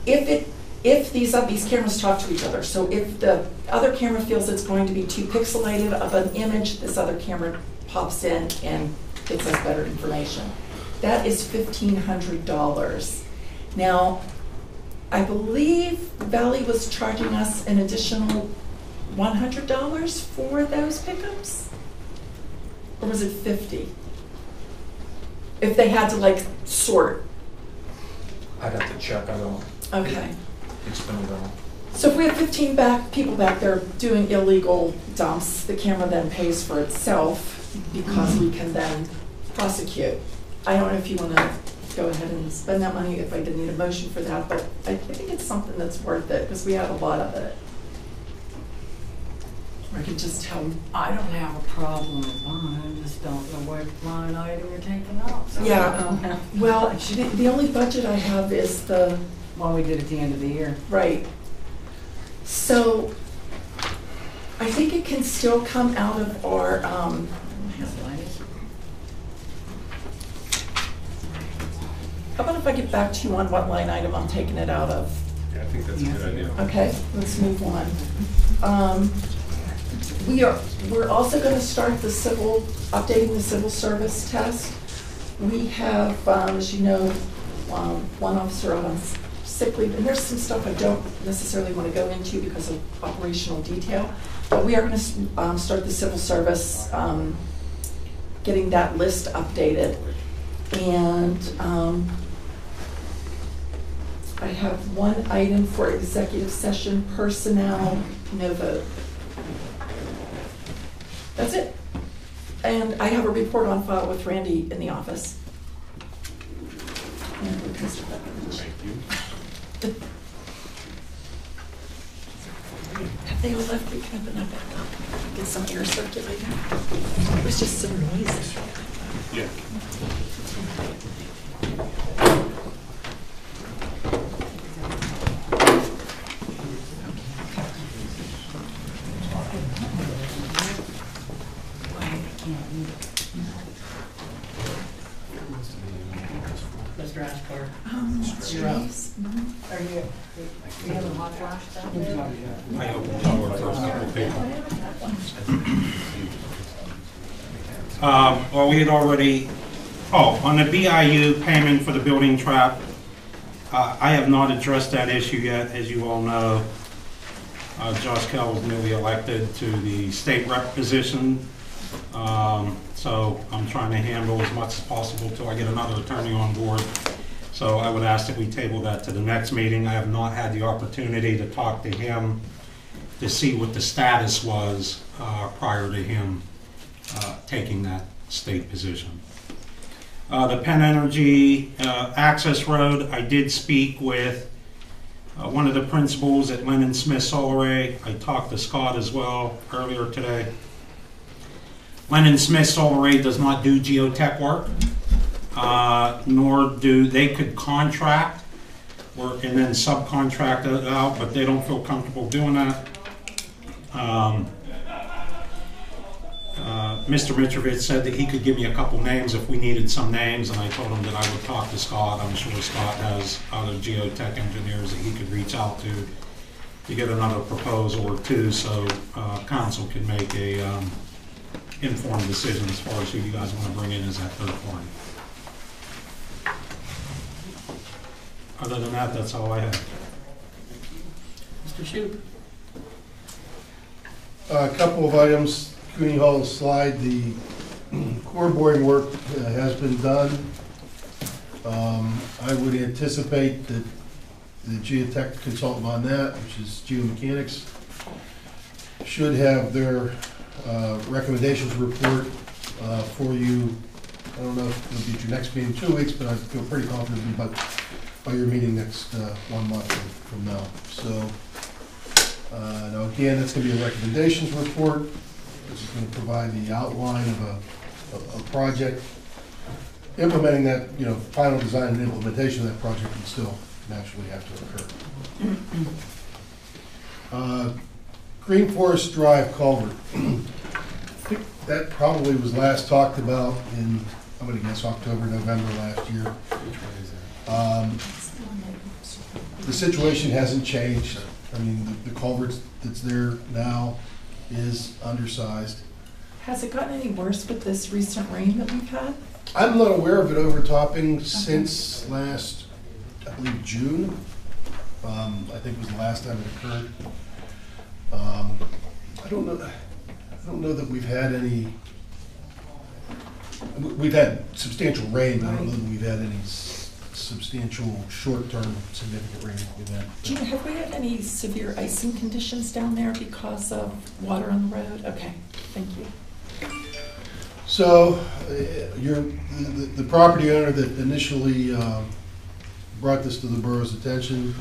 if these cameras talk to each other, so if the other camera feels it's going to be too pixelated of an image, this other camera pops in and gives us better information. That is $1,500. Now, I believe Valley was charging us an additional $100 for those pickups? Or was it $50? If they had to like sort.
I'd have to check, I don't.
Okay.
It's been a while.
So if we have 15 people back there doing illegal dumps, the camera then pays for itself because we can then prosecute. I don't know if you want to go ahead and spend that money, if I did need a motion for that, but I think it's something that's worth it because we have a lot of it. I can just tell them.
I don't have a problem with mine, I just don't know what line item you're taking out. So
Yeah, well, the only budget I have is the
one we did at the end of the year.
Right. So I think it can still come out of our about if I get back to you on what line item I'm taking it out of?
Yeah, I think that's a good idea.
Okay, let's move on. We're also going to start updating the civil service test. We have, as you know, one officer out on sick leave, and there's some stuff I don't necessarily want to go into because of operational detail, but we are going to start the civil service, getting that list updated. And I have one item for executive session personnel, no vote. That's it. And I have a report on file with Randy in the office. And with Mr. Beveridge.
Thank you.
Have they all left? We can open up and get some air circulating. It was just so noisy.
Yeah.
Mr. Ashford.
You're up.
Are you having hot flash down there?
I opened our first couple of people. Well, we had already, on the BIU payment for the building trap, I have not addressed that issue yet. As you all know, Josh Kell was newly elected to the state rep position. So I'm trying to handle as much as possible until I get another attorney on board. So I would ask that we table that to the next meeting. I have not had the opportunity to talk to him to see what the status was prior to him taking that state position. The Penn Energy access road, I did speak with one of the principals at Lennon Smith Solar Array. I talked to Scott as well earlier today. Lennon Smith Solar Array does not do geotech work, nor do they could contract work and then subcontract it out, but they don't feel comfortable doing that. Mr. Mitrovic said that he could give me a couple names if we needed some names, and I told him that I would talk to Scott. I'm sure Scott has other geotech engineers that he could reach out to get another proposal or two, so council can make a informed decision as far as who you guys want to bring in as that third party. Other than that, that's all I have.
Mr. Shoup.
A couple of items, Community Hall slide, the core boring work has been done. I would anticipate that the geotech consultant on that, which is Geomechanics, should have their recommendations report for you. I don't know if it'll be at your next meeting in 2 weeks, but I feel pretty confident by your meeting next 1 month from now. So now again, that's going to be a recommendations report. This is going to provide the outline of a project. Implementing that, final design and implementation of that project can still naturally have to occur. Green Forest Drive culvert. I think that probably was last talked about in, I'm going to guess, October, November last year. The situation hasn't changed. I mean, the culvert that's there now is undersized.
Has it gotten any worse with this recent rain that we've had?
I'm not aware of it overtopping since last, I believe, June. I think was the last time it occurred. I don't know that we've had any. We've had substantial rain, but I don't know that we've had any substantial short-term significant rain event.
Have we had any severe icing conditions down there because of water on the road? Okay, thank you.
So, the property owner that initially brought this to the borough's attention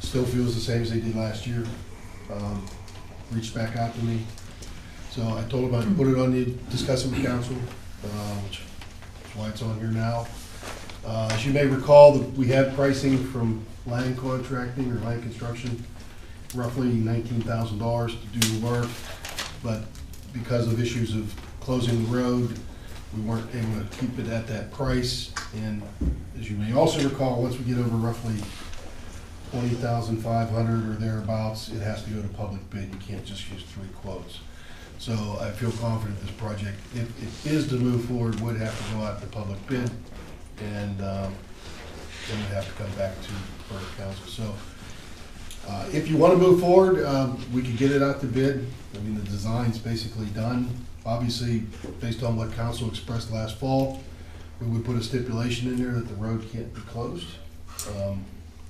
still feels the same as they did last year. Reached back out to me. So I told him I'd put it on the discussion with council, which is why it's on here now. As you may recall, we had pricing from Lang Contracting or Lang Construction, roughly $19,000 to do the work, but because of issues of closing the road
we weren't able to keep it at that price. And as you may also recall, once we get over roughly 20,500 or thereabouts, it has to go to public bid. You can't just use 3 quotes. So I feel confident this project, if it is to move forward, would have to go out to public bid, and then would have to come back to Borough Council. So if you want to move forward, we could get it out to bid. I mean, the design's basically done. Obviously, based on what council expressed last fall, we would put a stipulation in there that the road can't be closed.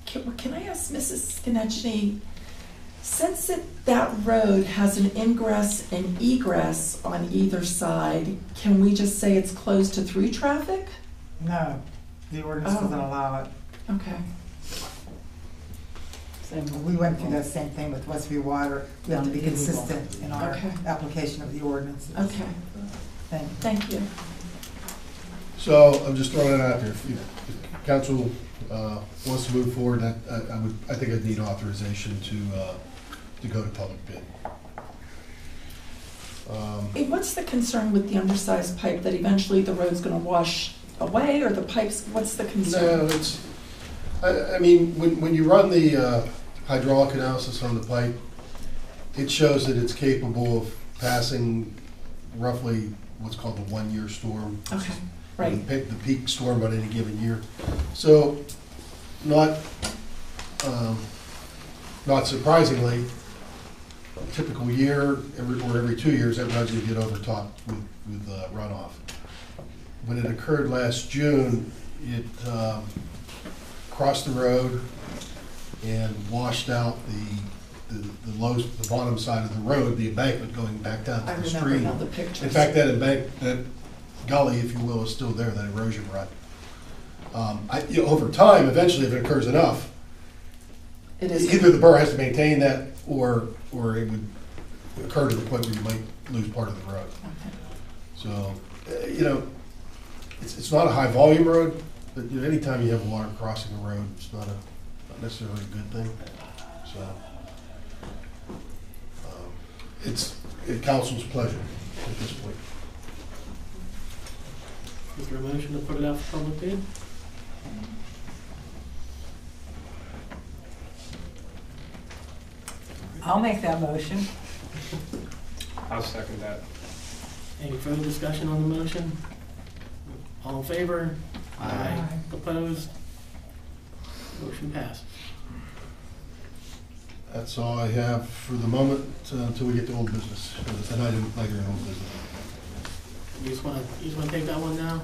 Can I ask Mrs. Skonechny, since that road has an ingress and egress on either side, can we just say it's closed to through traffic?
No, the ordinance doesn't allow it.
Okay.
We went through that same thing with Westview Water. We have to be consistent in our
Okay.
application of the ordinance.
Okay. Thank you.
So I'm just throwing it out there. If council wants to move forward, I think I'd need authorization to go to public bid.
Hey, what's the concern with the undersized pipe, that eventually the road's gonna wash away, or the pipes, what's the concern?
No, it's, I mean, when you run the hydraulic analysis on the pipe, it shows that it's capable of passing roughly what's called the 1-year storm.
Okay, right.
The peak storm on any given year. So, not surprisingly, a typical year, every 2 years, that road's gonna get overtopped with runoff. When it occurred last June, it crossed the road and washed out the bottom side of the road, the embankment going back down to the stream.
I remember now the pictures.
In fact, that gully, if you will, is still there, that erosion rut. Over time, eventually, if it occurs enough, either the borough has to maintain that, or it would occur to the point where you might lose part of the road.
Okay.
So, it's not a high volume road, but anytime you have water crossing a road, it's not necessarily a good thing. So, it's at council's pleasure at this point.
Is there a motion to put it out for public bid?
I'll make that motion.
I'll second that.
Any further discussion on the motion? All in favor? Aye. Opposed? Motion passed.
That's all I have for the moment until we get to old business. An item later in old business.
You just wanna take that one now?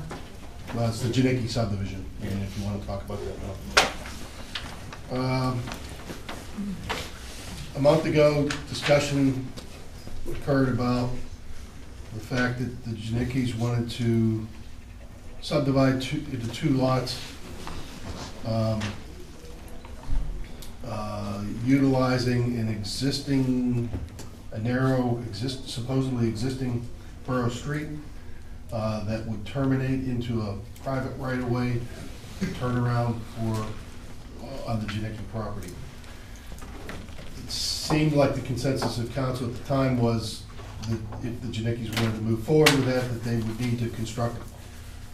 Well, it's the Janicki subdivision, and if you want to talk about that now. A month ago, discussion occurred about the fact that the Janickis wanted to subdivide into 2 lots, utilizing a narrow, supposedly existing borough street that would terminate into a private right-of-way turnaround on the Janicki property. It seemed like the consensus of council at the time was that if the Janickis wanted to move forward with that they would need to construct a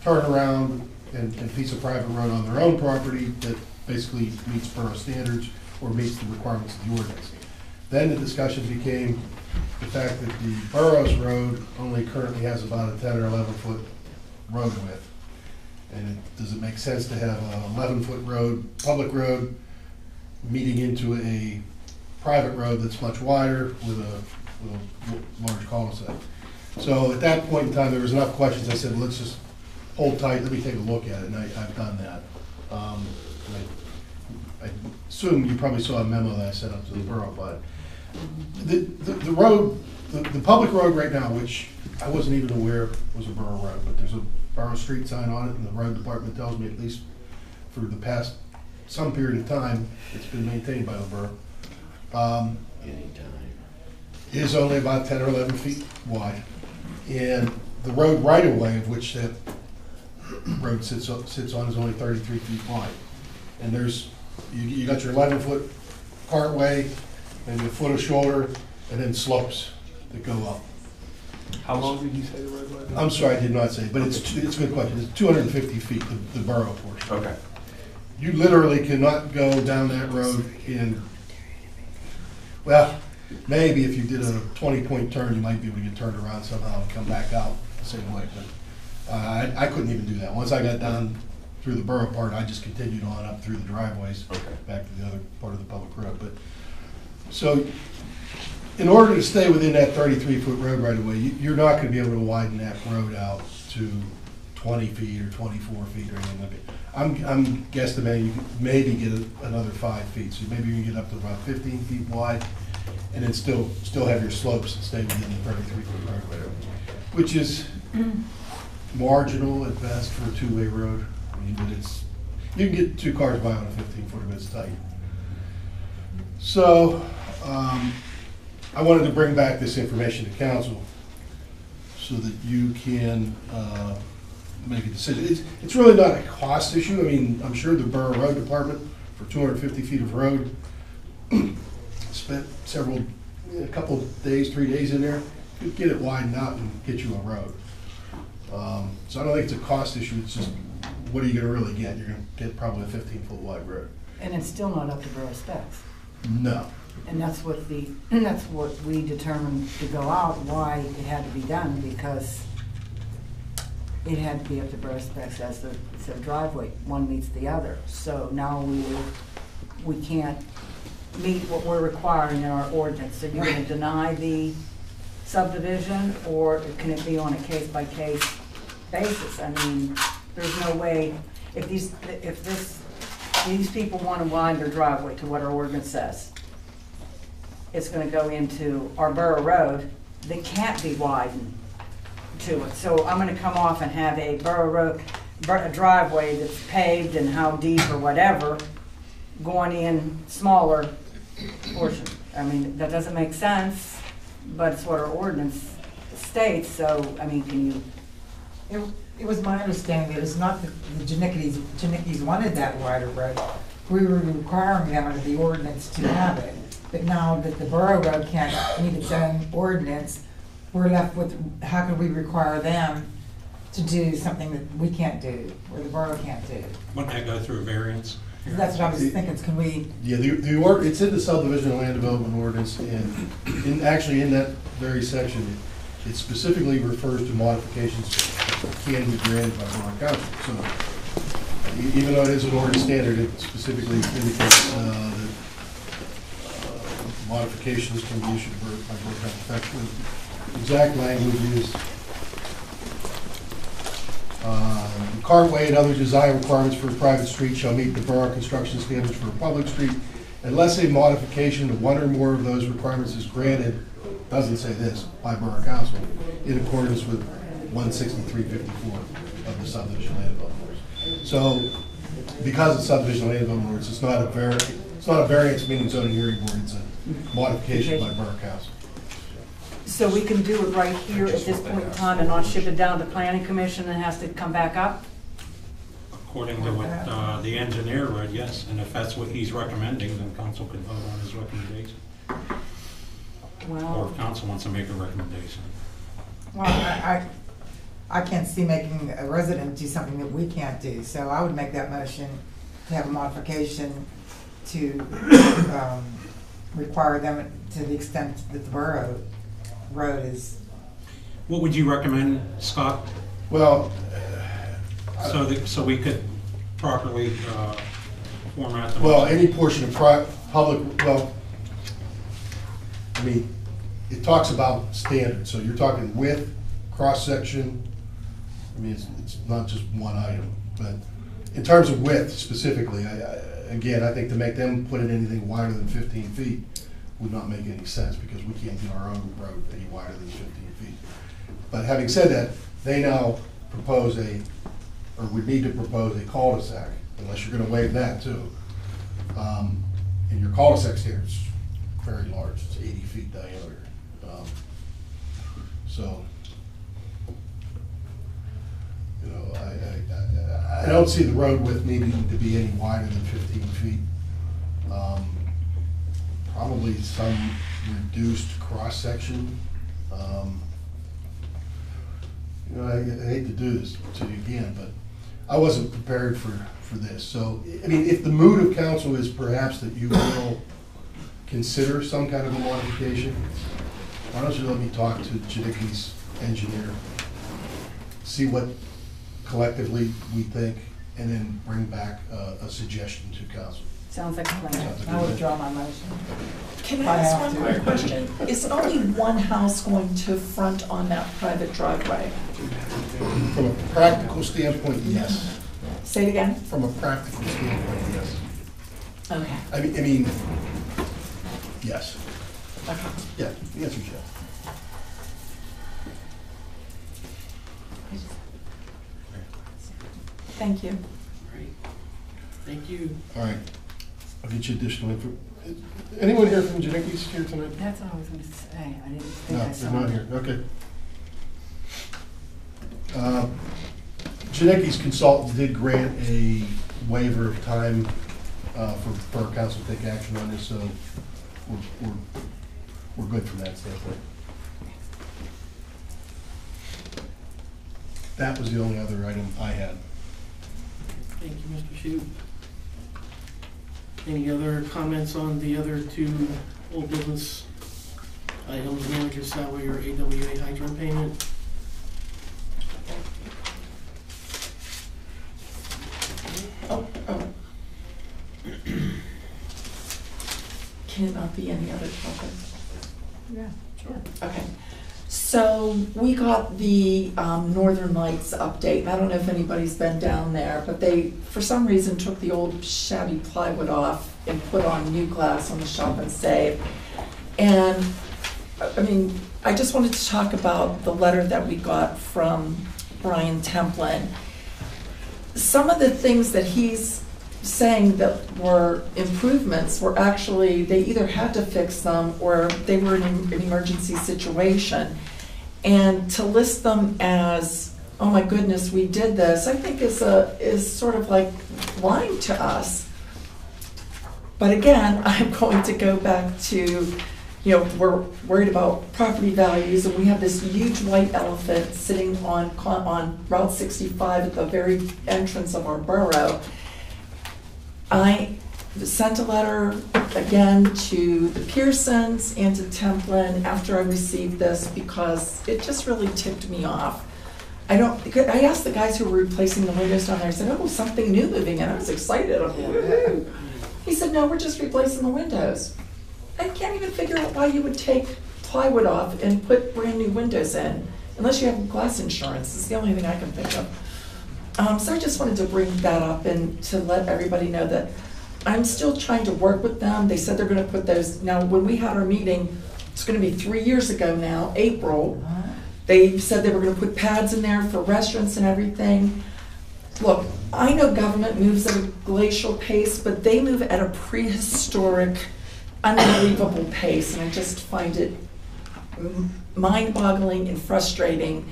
turnaround and piece of private road on their own property that basically meets borough standards or meets the requirements of the ordinance. Then the discussion became the fact that the borough's road only currently has about a 10 or 11 foot road width. And does it make sense to have an 11-foot road, public road, meeting into a private road that's much wider with a large cul-de-sac? So at that point in time, there was enough questions. I said, let's just hold tight, let me take a look at it, and I've done that. I assume you probably saw a memo that I sent up to the borough, but the road, the public road right now, which I wasn't even aware was a borough road, but there's a borough street sign on it, and the road department tells me at least for the past some period of time, it's been maintained by the borough. Is only about 10 or 11 feet wide. And the road right-of-way of which that road sits on is only 33 feet wide. And there's, you got your 11-foot cartway, maybe a foot of shoulder, and then slopes that go up.
How long did you say the road was?
I'm sorry, I did not say, but it's a good question. It's 250 feet, the borough portion.
Okay.
You literally cannot go down that road in, well, maybe if you did a 20-point turn, you might be able to get turned around somehow and come back out the same way. But I couldn't even do that. Once I got down through the borough part, I just continued on up through the driveways, back to the other part of the public road. But so, in order to stay within that 33-foot road right away, you're not going to be able to widen that road out to 20 feet or 24 feet or anything like that. I'm guesstimating you could maybe get another 5 feet, so maybe you can get up to about 15 feet wide, and then still have your slopes and stay within the 33-foot roadway, which is marginal at best for a two-way road. I mean, but you can get 2 cars by on a 15-footer, but it's tight. So I wanted to bring back this information to council so that you can make a decision. It's really not a cost issue. I mean, I'm sure the Borough Road Department, for 250 feet of road, spent a couple of days, 3 days in there, could get it widened out and get you a road. So I don't think it's a cost issue. It's just, what are you going to really get? You're going to get probably a 15-foot wide road.
And it's still not up to borough specs.
No.
And that's what we determined to go out, why it had to be done, because it had to be up to borough specs as the driveway. One meets the other. So now we can't meet what we're requiring in our ordinance. So you're going to deny the subdivision, or can it be on a case-by-case basis? I mean, there's no way, if these people want to widen their driveway to what our ordinance says, it's going to go into our borough road that can't be widened to it. So I'm going to come off and have a borough road, a driveway that's paved and how deep or whatever, going in smaller portion. I mean, that doesn't make sense, but it's what our ordinance states. So, I mean, can you?
It was my understanding that it's not that the Janicki's wanted that wider road. We were requiring them under the ordinance to have it. But now that the borough road can't meet its own ordinance, we're left with, how could we require them to do something that we can't do, or the borough can't do?
Wouldn't that go through a variance?
That's what I was thinking, can we?
Yeah, it's in the subdivision and land development ordinance, and actually in that very section, it specifically refers to modifications that can be granted by Borough Council. So even though it is an ordinance standard, it specifically indicates that modifications can be issued by Borough Council. The exact language is the cartway and other design requirements for a private street shall meet the borough construction standards for a public street unless a modification of one or more of those requirements is granted, doesn't say this, by Borough Council in accordance with 16354 of the subdivision land development ordinance. So because it's subdivision land development ordinance, it's not a variance meaning zoning hearing board, it's a modification by Borough Council.
So we can do it right here at this point in time and not ship it down to planning commission and it has to come back up?
According to what the engineer read, yes. And if that's what he's recommending, then council can vote on his recommendation.
Well,
or if council wants to make a recommendation.
Well, I can't see making a resident do something that we can't do. So I would make that motion to have a modification to require them to the extent that the borough road is.
What would you recommend, Scott?
Well,
so we could properly format the
well,
motion?
any portion of public, well, I mean, it talks about standards, so you're talking width, cross-section. I mean, it's not just one item, but in terms of width specifically, again, I think to make them put in anything wider than 15 feet would not make any sense because we can't get our own road any wider than 15 feet. But having said that, they now propose or would need to propose a cul-de-sac, unless you're going to waive that too. And your cul-de-sac standard is very large, it's 80 feet diameter. So, you know, I don't see the road width needing to be any wider than 15 feet. Probably some reduced cross-section. I hate to do this to you again, but I wasn't prepared for this. So, I mean, if the mood of council is perhaps that you will consider some kind of a modification, why don't you let me talk to Janicki's engineer, see what collectively we think, and then bring back a suggestion to council.
Sounds like a plan.
Sounds like a
I
good
withdraw my motion.
Can
If
I ask
have
one
to.
quick question? Is only one house going to front on that private driveway?
From a practical standpoint, yes.
Say it again?
From a practical standpoint, yes.
Okay.
I mean, yes.
Okay.
Yeah, the answer is yes.
Thank you.
Thank you.
All right, I'll get you additional info. Anyone here from Janicki's here tonight?
That's what I was gonna say. I didn't think
No,
I saw
they're not
it.
here, okay. Janicki's consultant did grant a waiver of time for our council to take action on this, so we're good from that standpoint. That was the only other item I had.
Thank you, Mr. Shute. Any other comments on the other two old business items, manager's salary or AWA hydrant payment?
Oh. Can it not be any other topic?
Yeah.
Sure.
Okay. So we got the Northern Lights update. I don't know if anybody's been down there, but they, for some reason, took the old shabby plywood off and put on new glass on the shop and save. And, I mean, I just wanted to talk about the letter that we got from Brian Templin. Some of the things that he's saying that were improvements were actually, they either had to fix them or they were in an emergency situation. And to list them as, oh my goodness, we did this, I think is sort of like lying to us. But again, I'm going to go back to, you know, we're worried about property values, and we have this huge white elephant sitting on Route 65 at the very entrance of our borough. I sent a letter again to the Pearsons and to Templin after I received this because it just really ticked me off. I asked the guys who were replacing the windows down there, I said, oh, something new moving in. I was excited. I'm like, woohoo. He said, no, we're just replacing the windows. I can't even figure out why you would take plywood off and put brand new windows in, unless you have glass insurance. It's the only thing I can think of. So I just wanted to bring that up and to let everybody know that I'm still trying to work with them. They said they're gonna put those, now when we had our meeting, it's gonna be 3 years ago now, April, they said they were gonna put pads in there for restaurants and everything. Look, I know government moves at a glacial pace, but they move at a prehistoric, unbelievable pace, and I just find it mind-boggling and frustrating.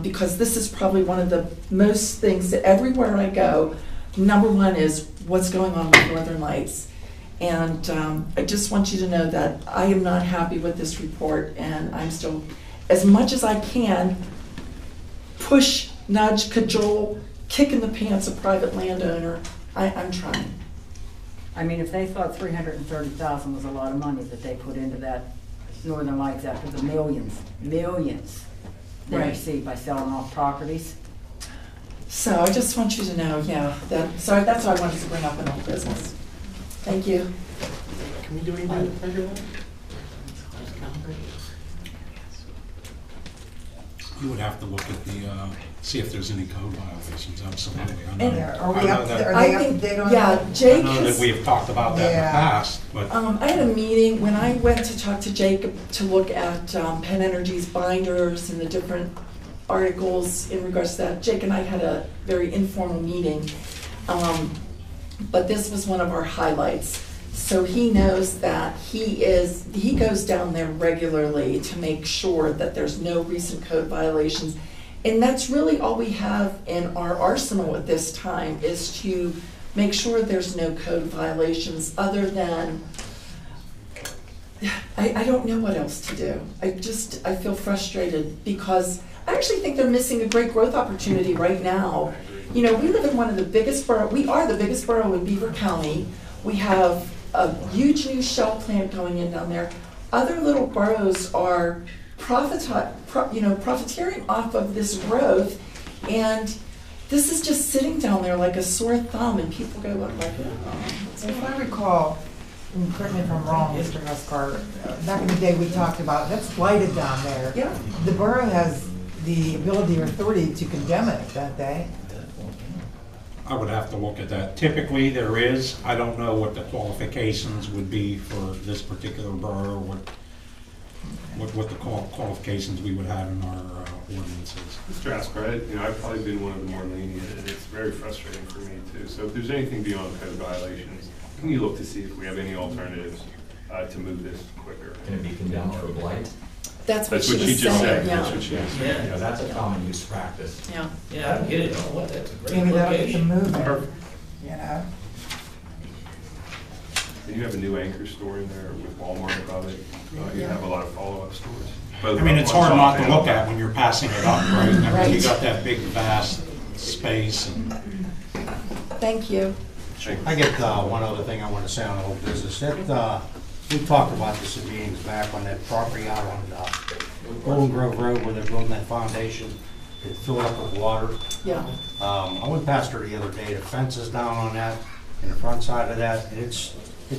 Because this is probably one of the most things that everywhere I go, number one is what's going on with Northern Lights. And I just want you to know that I am not happy with this report, and I'm still, as much as I can, push, nudge, cajole, kick in the pants a private landowner. I'm trying.
I mean, if they thought $330,000 was a lot of money that they put into that Northern Lights after the millions they
Right.
received by selling off properties.
So I just want you to know, yeah, so that's what I wanted to bring up in old business. Thank you.
Can we do anything with treasure letter?
You would have to look at the, see if there's any code violations, absolutely. I
And
know-
Are
I
we
know
up,
that-
are
I
they up to
think,
date on
yeah,
that?
I
Jake
know that
has,
we have talked about that in the
Yeah.
past, but
I had a meeting when I went to talk to Jake to look at Penn Energy's binders and the different articles in regards to that. Jake and I had a very informal meeting, but this was one of our highlights. So he knows that he goes down there regularly to make sure that there's no recent code violations. And that's really all we have in our arsenal at this time, is to make sure there's no code violations other than I don't know what else to do. I feel frustrated because I actually think they're missing a great growth opportunity right now. You know, we live in one of the biggest we are the biggest borough in Beaver County. We have a huge new shell plant going in down there. Other little boroughs are profiteering off of this growth, and this is just sitting down there like a sore thumb, and people go like, oh.
If I recall, and correct me if I'm wrong, Mr. Huskar, back in the day we talked about, that's blighted down there.
Yeah.
The borough has the ability or authority to condemn it, don't they?
I would have to look at that. Typically, there is. I don't know what the qualifications would be for this particular borough, what the qualifications we would have in our ordinances.
Mr. Asper, I've probably been one of the more lenient, and it's very frustrating for me too. So if there's anything beyond code violations, can you look to see if we have any alternatives to move this quicker?
Can it be condemned for blight?
That's what she
just
was
said.
saying, yeah.
That's what she just said.
Yeah, that's a common use practice.
Yeah.
Yeah, I get it. Oh, that's a great
Maybe that'll get them
location.
moving,
Perfect.
you know?
And you have a new anchor store in there with Walmart above it. You have a lot of follow-up stores. Both
I mean, it's hard
on
not
top
to
and
look at when you're passing it up, right? I mean,
Right.
you got that big vast space and
Thank you.
I get one other thing I want to say on the whole business. We talked about this in meetings back on that property out on Golden Grove Road where they're building that foundation. It filled up with water.
Yeah.
I went past her the other day. The fence is down on that, in the front side of that, and it's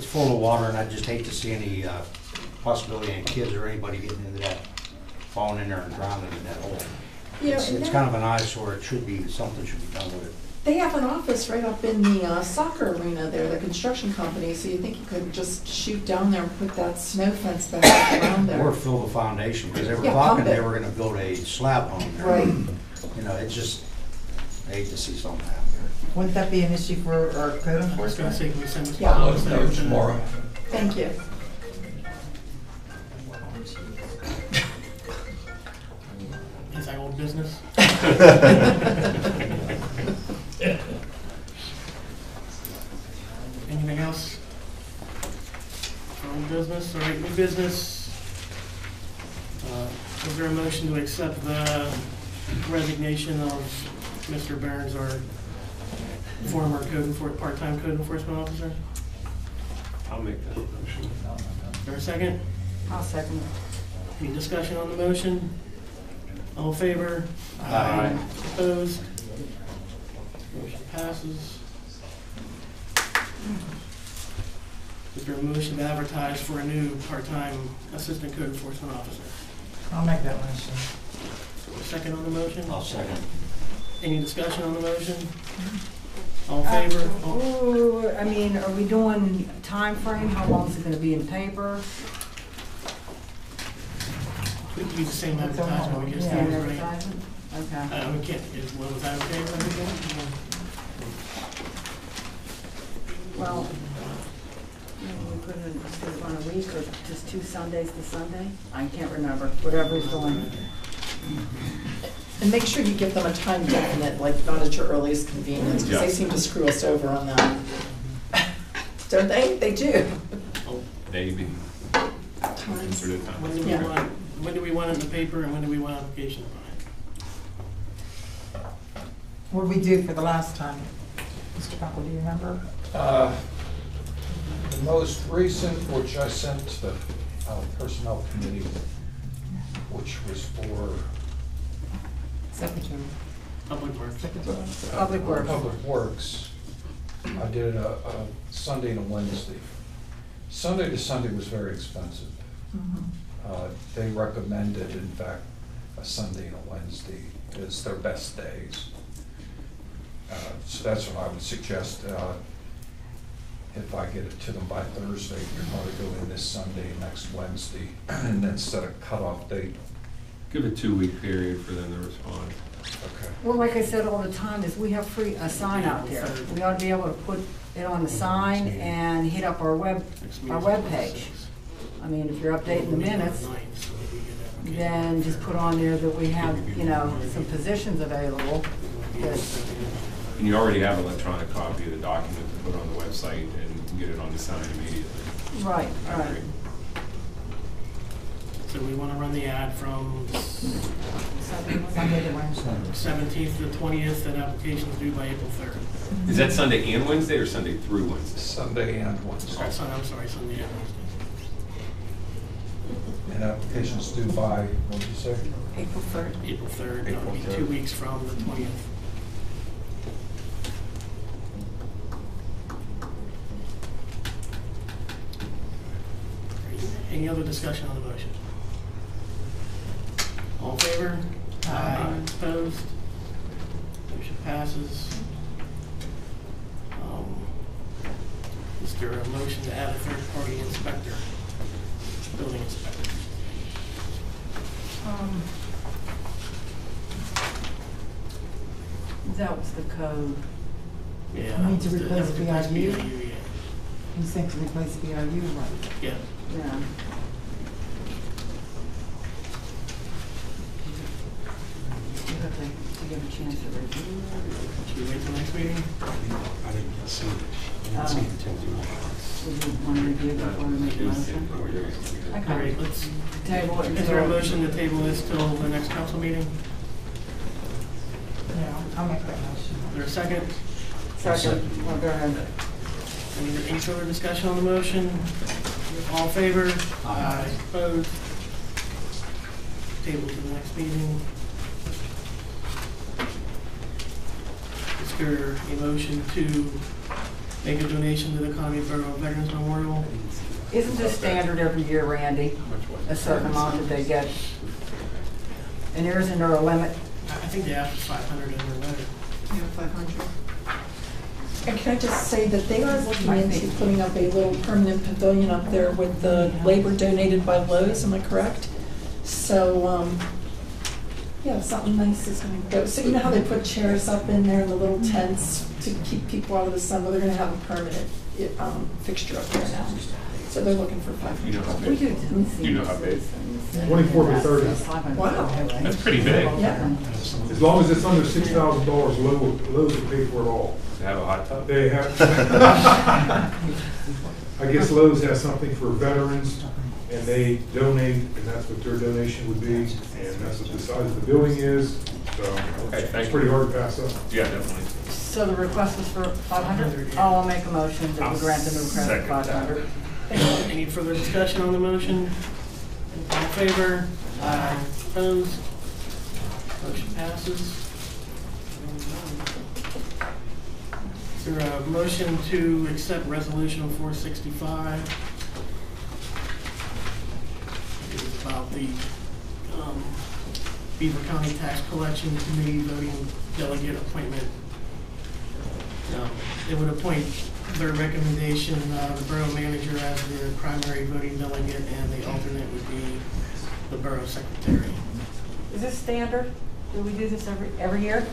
full of water, and I just hate to see any possibility of kids or anybody getting into that, falling in there and drowning in that hole.
Yeah,
It's kind of an eyesore. Something should be done with it.
They have an office right up in the soccer arena there, the construction company, so you think you could just shoot down there and put that snow fence back around there.
Or fill the foundation, because they were
Yeah,
talking
pump it.
they were gonna build a slab home there.
Right.
You know, it's just, I hate to see something happen.
Wouldn't that be an issue for our code
I was gonna
enforcement?
say, can we send this?
Yeah.
I'll let us know tomorrow.
Thank you.
Is that old business? Anything else? Old business, all right, new business. Is there a motion to accept the resignation of Mr. Burns, our former part-time code enforcement officer?
I'll make that motion.
Is there a second?
I'll second.
Any discussion on the motion? All in favor?
Aye.
Opposed? Motion passes. Is there a motion to advertise for a new part-time assistant code enforcement officer?
I'll make that motion.
Second on the motion?
I'll second.
Any discussion on the motion? All in favor? All-
Ooh, I mean, are we doing time frame? How long is it gonna be in the paper?
We can use the same advertisement, we guess,
Yeah,
right?
advertising? Okay.
We can't, was that okay with everything?
Well, maybe we put it on a week or just 2 Sundays to Sunday? I can't remember, whatever's going.
And make sure you give them a time definite, like not at your earliest convenience, because they
Yeah.
seem to screw us over on that. Don't they? They do.
Maybe.
Times.
When do we
Yeah.
want it in the paper and when do we want applications on it?
What did we do for the last time? Mr. Papa, do you remember?
The most recent, which I sent to the Personnel Committee, which was for
Secretary.
Public Works.
Public Works.
Public Works. I did a Sunday and a Wednesday. Sunday to Sunday was very expensive. They recommended, in fact, a Sunday and a Wednesday as their best days. So that's what I would suggest. If I get it to them by Thursday, you're probably go in this Sunday, next Wednesday, and then set a cutoff date.
Give a 2-week period for them to respond.
Okay.
Well, like I said all the time, is we have a sign out there. We ought to be able to put it on the sign and hit up our web page. I mean, if you're updating the minutes, then just put on there that we have, some positions available.
And you already have an electronic copy of the document to put on the website and you can get it on the sign immediately.
Right,
I
right.
agree.
So we want to run the ad from
Sunday to Wednesday.
17th to the 20th, and applications due by April 3rd.
Is that Sunday and Wednesday or Sunday through Wednesday?
Sunday and Wednesday.
I'm sorry, Sunday and Wednesday.
And applications due by, what did you say?
April 3rd.
April 3rd,
April
that'll be
3rd.
2 weeks from the 20th. Any other discussion on the motion? All in favor? Aye. Opposed? Motion passes. Is there a motion to add a third-party inspector, building inspector?
That was the code.
Yeah.
You need to
that was
replace
the- that was
BIU?
BIU, yeah.
You think to replace BIU, right?
Yeah.
Yeah. You have to give a chance to review.
Should we wait till next meeting?
I didn't see it. I didn't see it until tonight.
Would you want to review before we make a motion?
All right, let's
Table it
Is there a
until-
motion to table this till the next council meeting?
Yeah, I'll make that motion.
Is there a second?
Second. Well, go ahead.
Any further discussion on the motion? All in favor? Aye. Opposed? Table to the next meeting. Is there a motion to make a donation to the Economy Borough Veterans Memorial?
Isn't this standard every year, Randy? A certain amount that they get? And there isn't there a limit?
I think they asked for 500 in their letter.
Yeah, 500. And can I just say that they are looking into putting up a little permanent pavilion up there with the labor donated by Lowe's, am I correct? So, yeah, something nice is gonna go. So you know how they put chairs up in there in the little tents to keep people out of the sun? Well, they're gonna have a permanent fixture up there now. So they're looking for 500.
You know how
We
big?
do.
You know how big?
24 by 30.
Wow.
That's pretty big.
Yeah.
As long as it's under $6,000, Lowe's will pay for it all.
They have a hot tub?
They have, I guess Lowe's has something for veterans, and they donate, and that's what their donation would be, and that's what the size of the building is, so
Okay, thank
it's
you.
pretty hard to pass up.
Yeah, definitely.
So the request was for 500? I'll make a motion that we grant the new request
Second
for
that.
500.
Any further discussion on the motion? All in favor? Aye. Opposed? Motion passes. Is there a motion to accept resolution 465? It's about the Beaver County Tax Collection Committee voting delegate appointment. It would appoint their recommendation, the borough manager as the primary voting delegate, and the alternate would be the borough secretary.
Is this standard? Do we do this every year?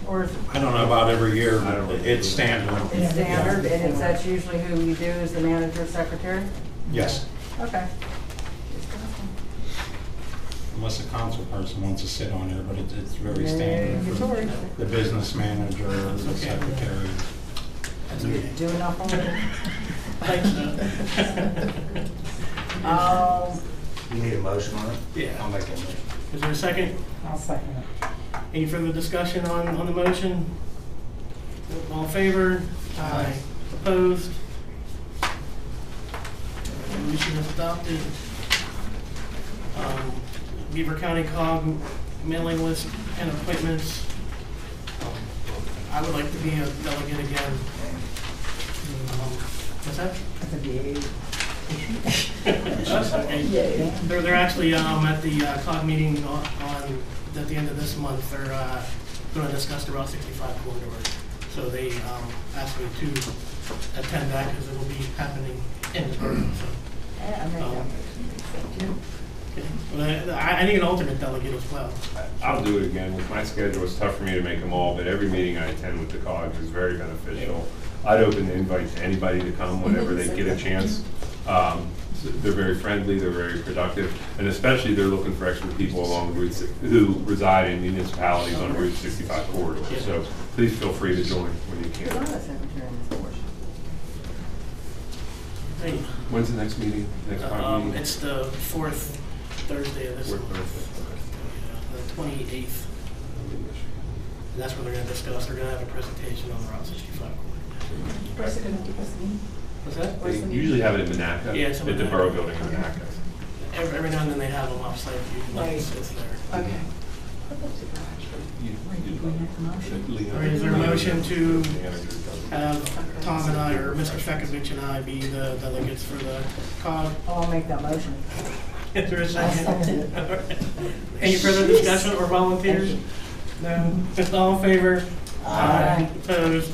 Or is
I don't know about every year, but it's standard.
it standard, and that's usually who you do is the manager, secretary?
Yes,
Okay.
unless a council person wants to sit on there, but it's very standard for
Mandatory.
the business manager, the secretary.
That's okay.
Do enough on it?
Thanks,
You need a motion on it?
Yeah.
I'll make a motion.
Is there a second?
I'll second it.
Any further discussion on the motion? All in favor? Aye. Opposed? Resolution is adopted. Beaver County COG mailing list and appointments. I would like to be a delegate again. What's that?
That's a big.
That's okay. They're actually at the COG meeting at the end of this month. They're going to discuss the Route 65 corridor. So they asked me to attend that because it will be happening in the borough.
Yeah, I make that motion.
Okay. Well, I need an alternate delegate as well.
I'll do it again. With my schedule, it's tough for me to make them all, but every meeting I attend with the COGS is very beneficial. I'd open the invite to anybody to come whenever they get a chance. They're very friendly, they're very productive, and especially they're looking for extra people along the routes who reside in municipalities on Route 65 corridor. So please feel free to join when you
I'm
can.
a secretary in this board.
Hey,
When's the next meeting? Next COG meeting?
it's the fourth Thursday of this month. The 28th. And that's where they're going to discuss. They're going to have a presentation on the Route 65 corridor.
Where's it gonna be,
What's that?
They usually have it in Monaco,
Yeah, it's in
at the
Monaco.
Borough Building in Monaco.
Every now and then they have them off-site. You can
Right.
sit there.
Okay.
All right, is there a motion to have Tom and I, or Mr. Fekovich and I, be the delegates for the COG?
I'll make that motion.
Is there a
I'll
second?
second it.
All right. Any further discussion or volunteers? No? All in favor?
Aye.
Opposed?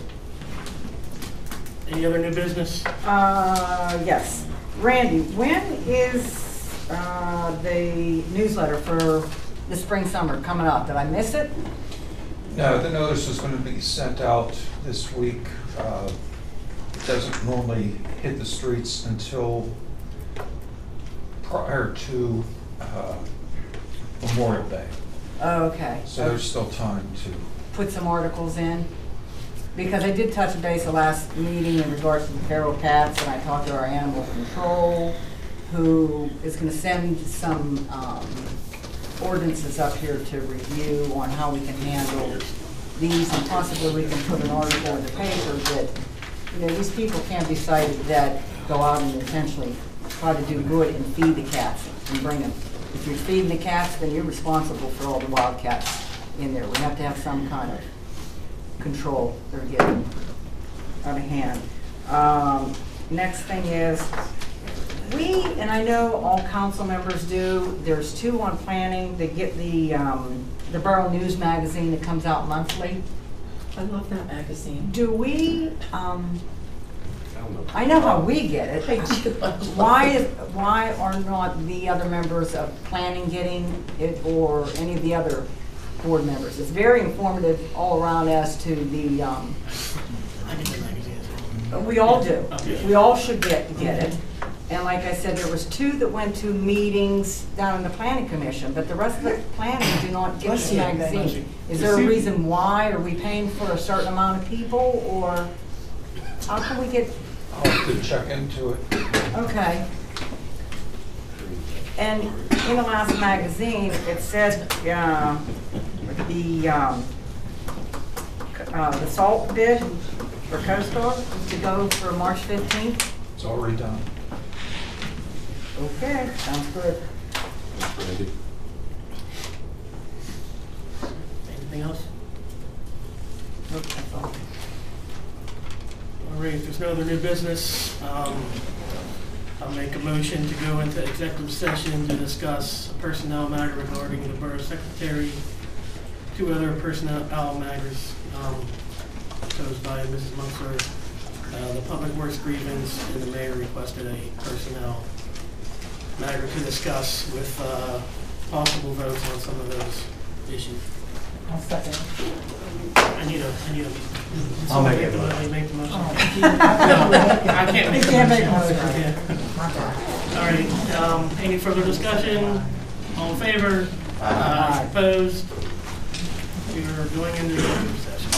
Any other new business?
Yes. Randy, when is the newsletter for the spring, summer coming up? Did I miss it?
No, the notice is going to be sent out this week. It doesn't normally hit the streets until prior to Memorial Day.
Oh, okay.
So there's still time to.
Put some articles in? Because I did touch base the last meeting in regards to the feral cats, and I talked to our animal control, who is gonna send some ordinances up here to review on how we can handle these, and possibly we can put an article in the paper that, you know, these people can't be cited that go out and intentionally try to do good and feed the cats and bring them. If you're feeding the cats, then you're responsible for all the wild cats in there. We have to have some kind of control. They're getting out of hand. Next thing is, and I know all council members do, there's two on planning. They get the Borough News magazine that comes out monthly.
I love that magazine.
Do we, I know how we get it.
I do.
Why are not the other members of planning getting it, or any of the other board members? It's very informative all around as to the,
I get the magazines.
we all do.
Okay.
We all should get it. And like I said, there was two that went to meetings down in the planning commission, but the rest of the planning do not get
Bless
the
you.
magazine. Is there a reason why? Are we paying for a certain amount of people, or how can we get?
I'll have to check into it.
Okay. And in the last magazine, it said, the salt bid for Coastal is to go for March 15th.
It's already done.
Okay, sounds good.
Anything else?
Nope, that's all.
All right, if there's no other new business, I'll make a motion to go into executive session to discuss a personnel matter regarding the borough secretary, two other personnel matters posed by Mrs. Munster, the public works grievance, and the mayor requested a personnel matter to discuss with possible votes on some of those issues.
I'll second.
I need a.
I'll make it.
Somebody make the motion.
Oh,
I can't make
You
the
can't make
motion.
a motion.
Yeah.
My bad.
All right, any further discussion? All in favor?
Aye.
Opposed? We are going into executive session.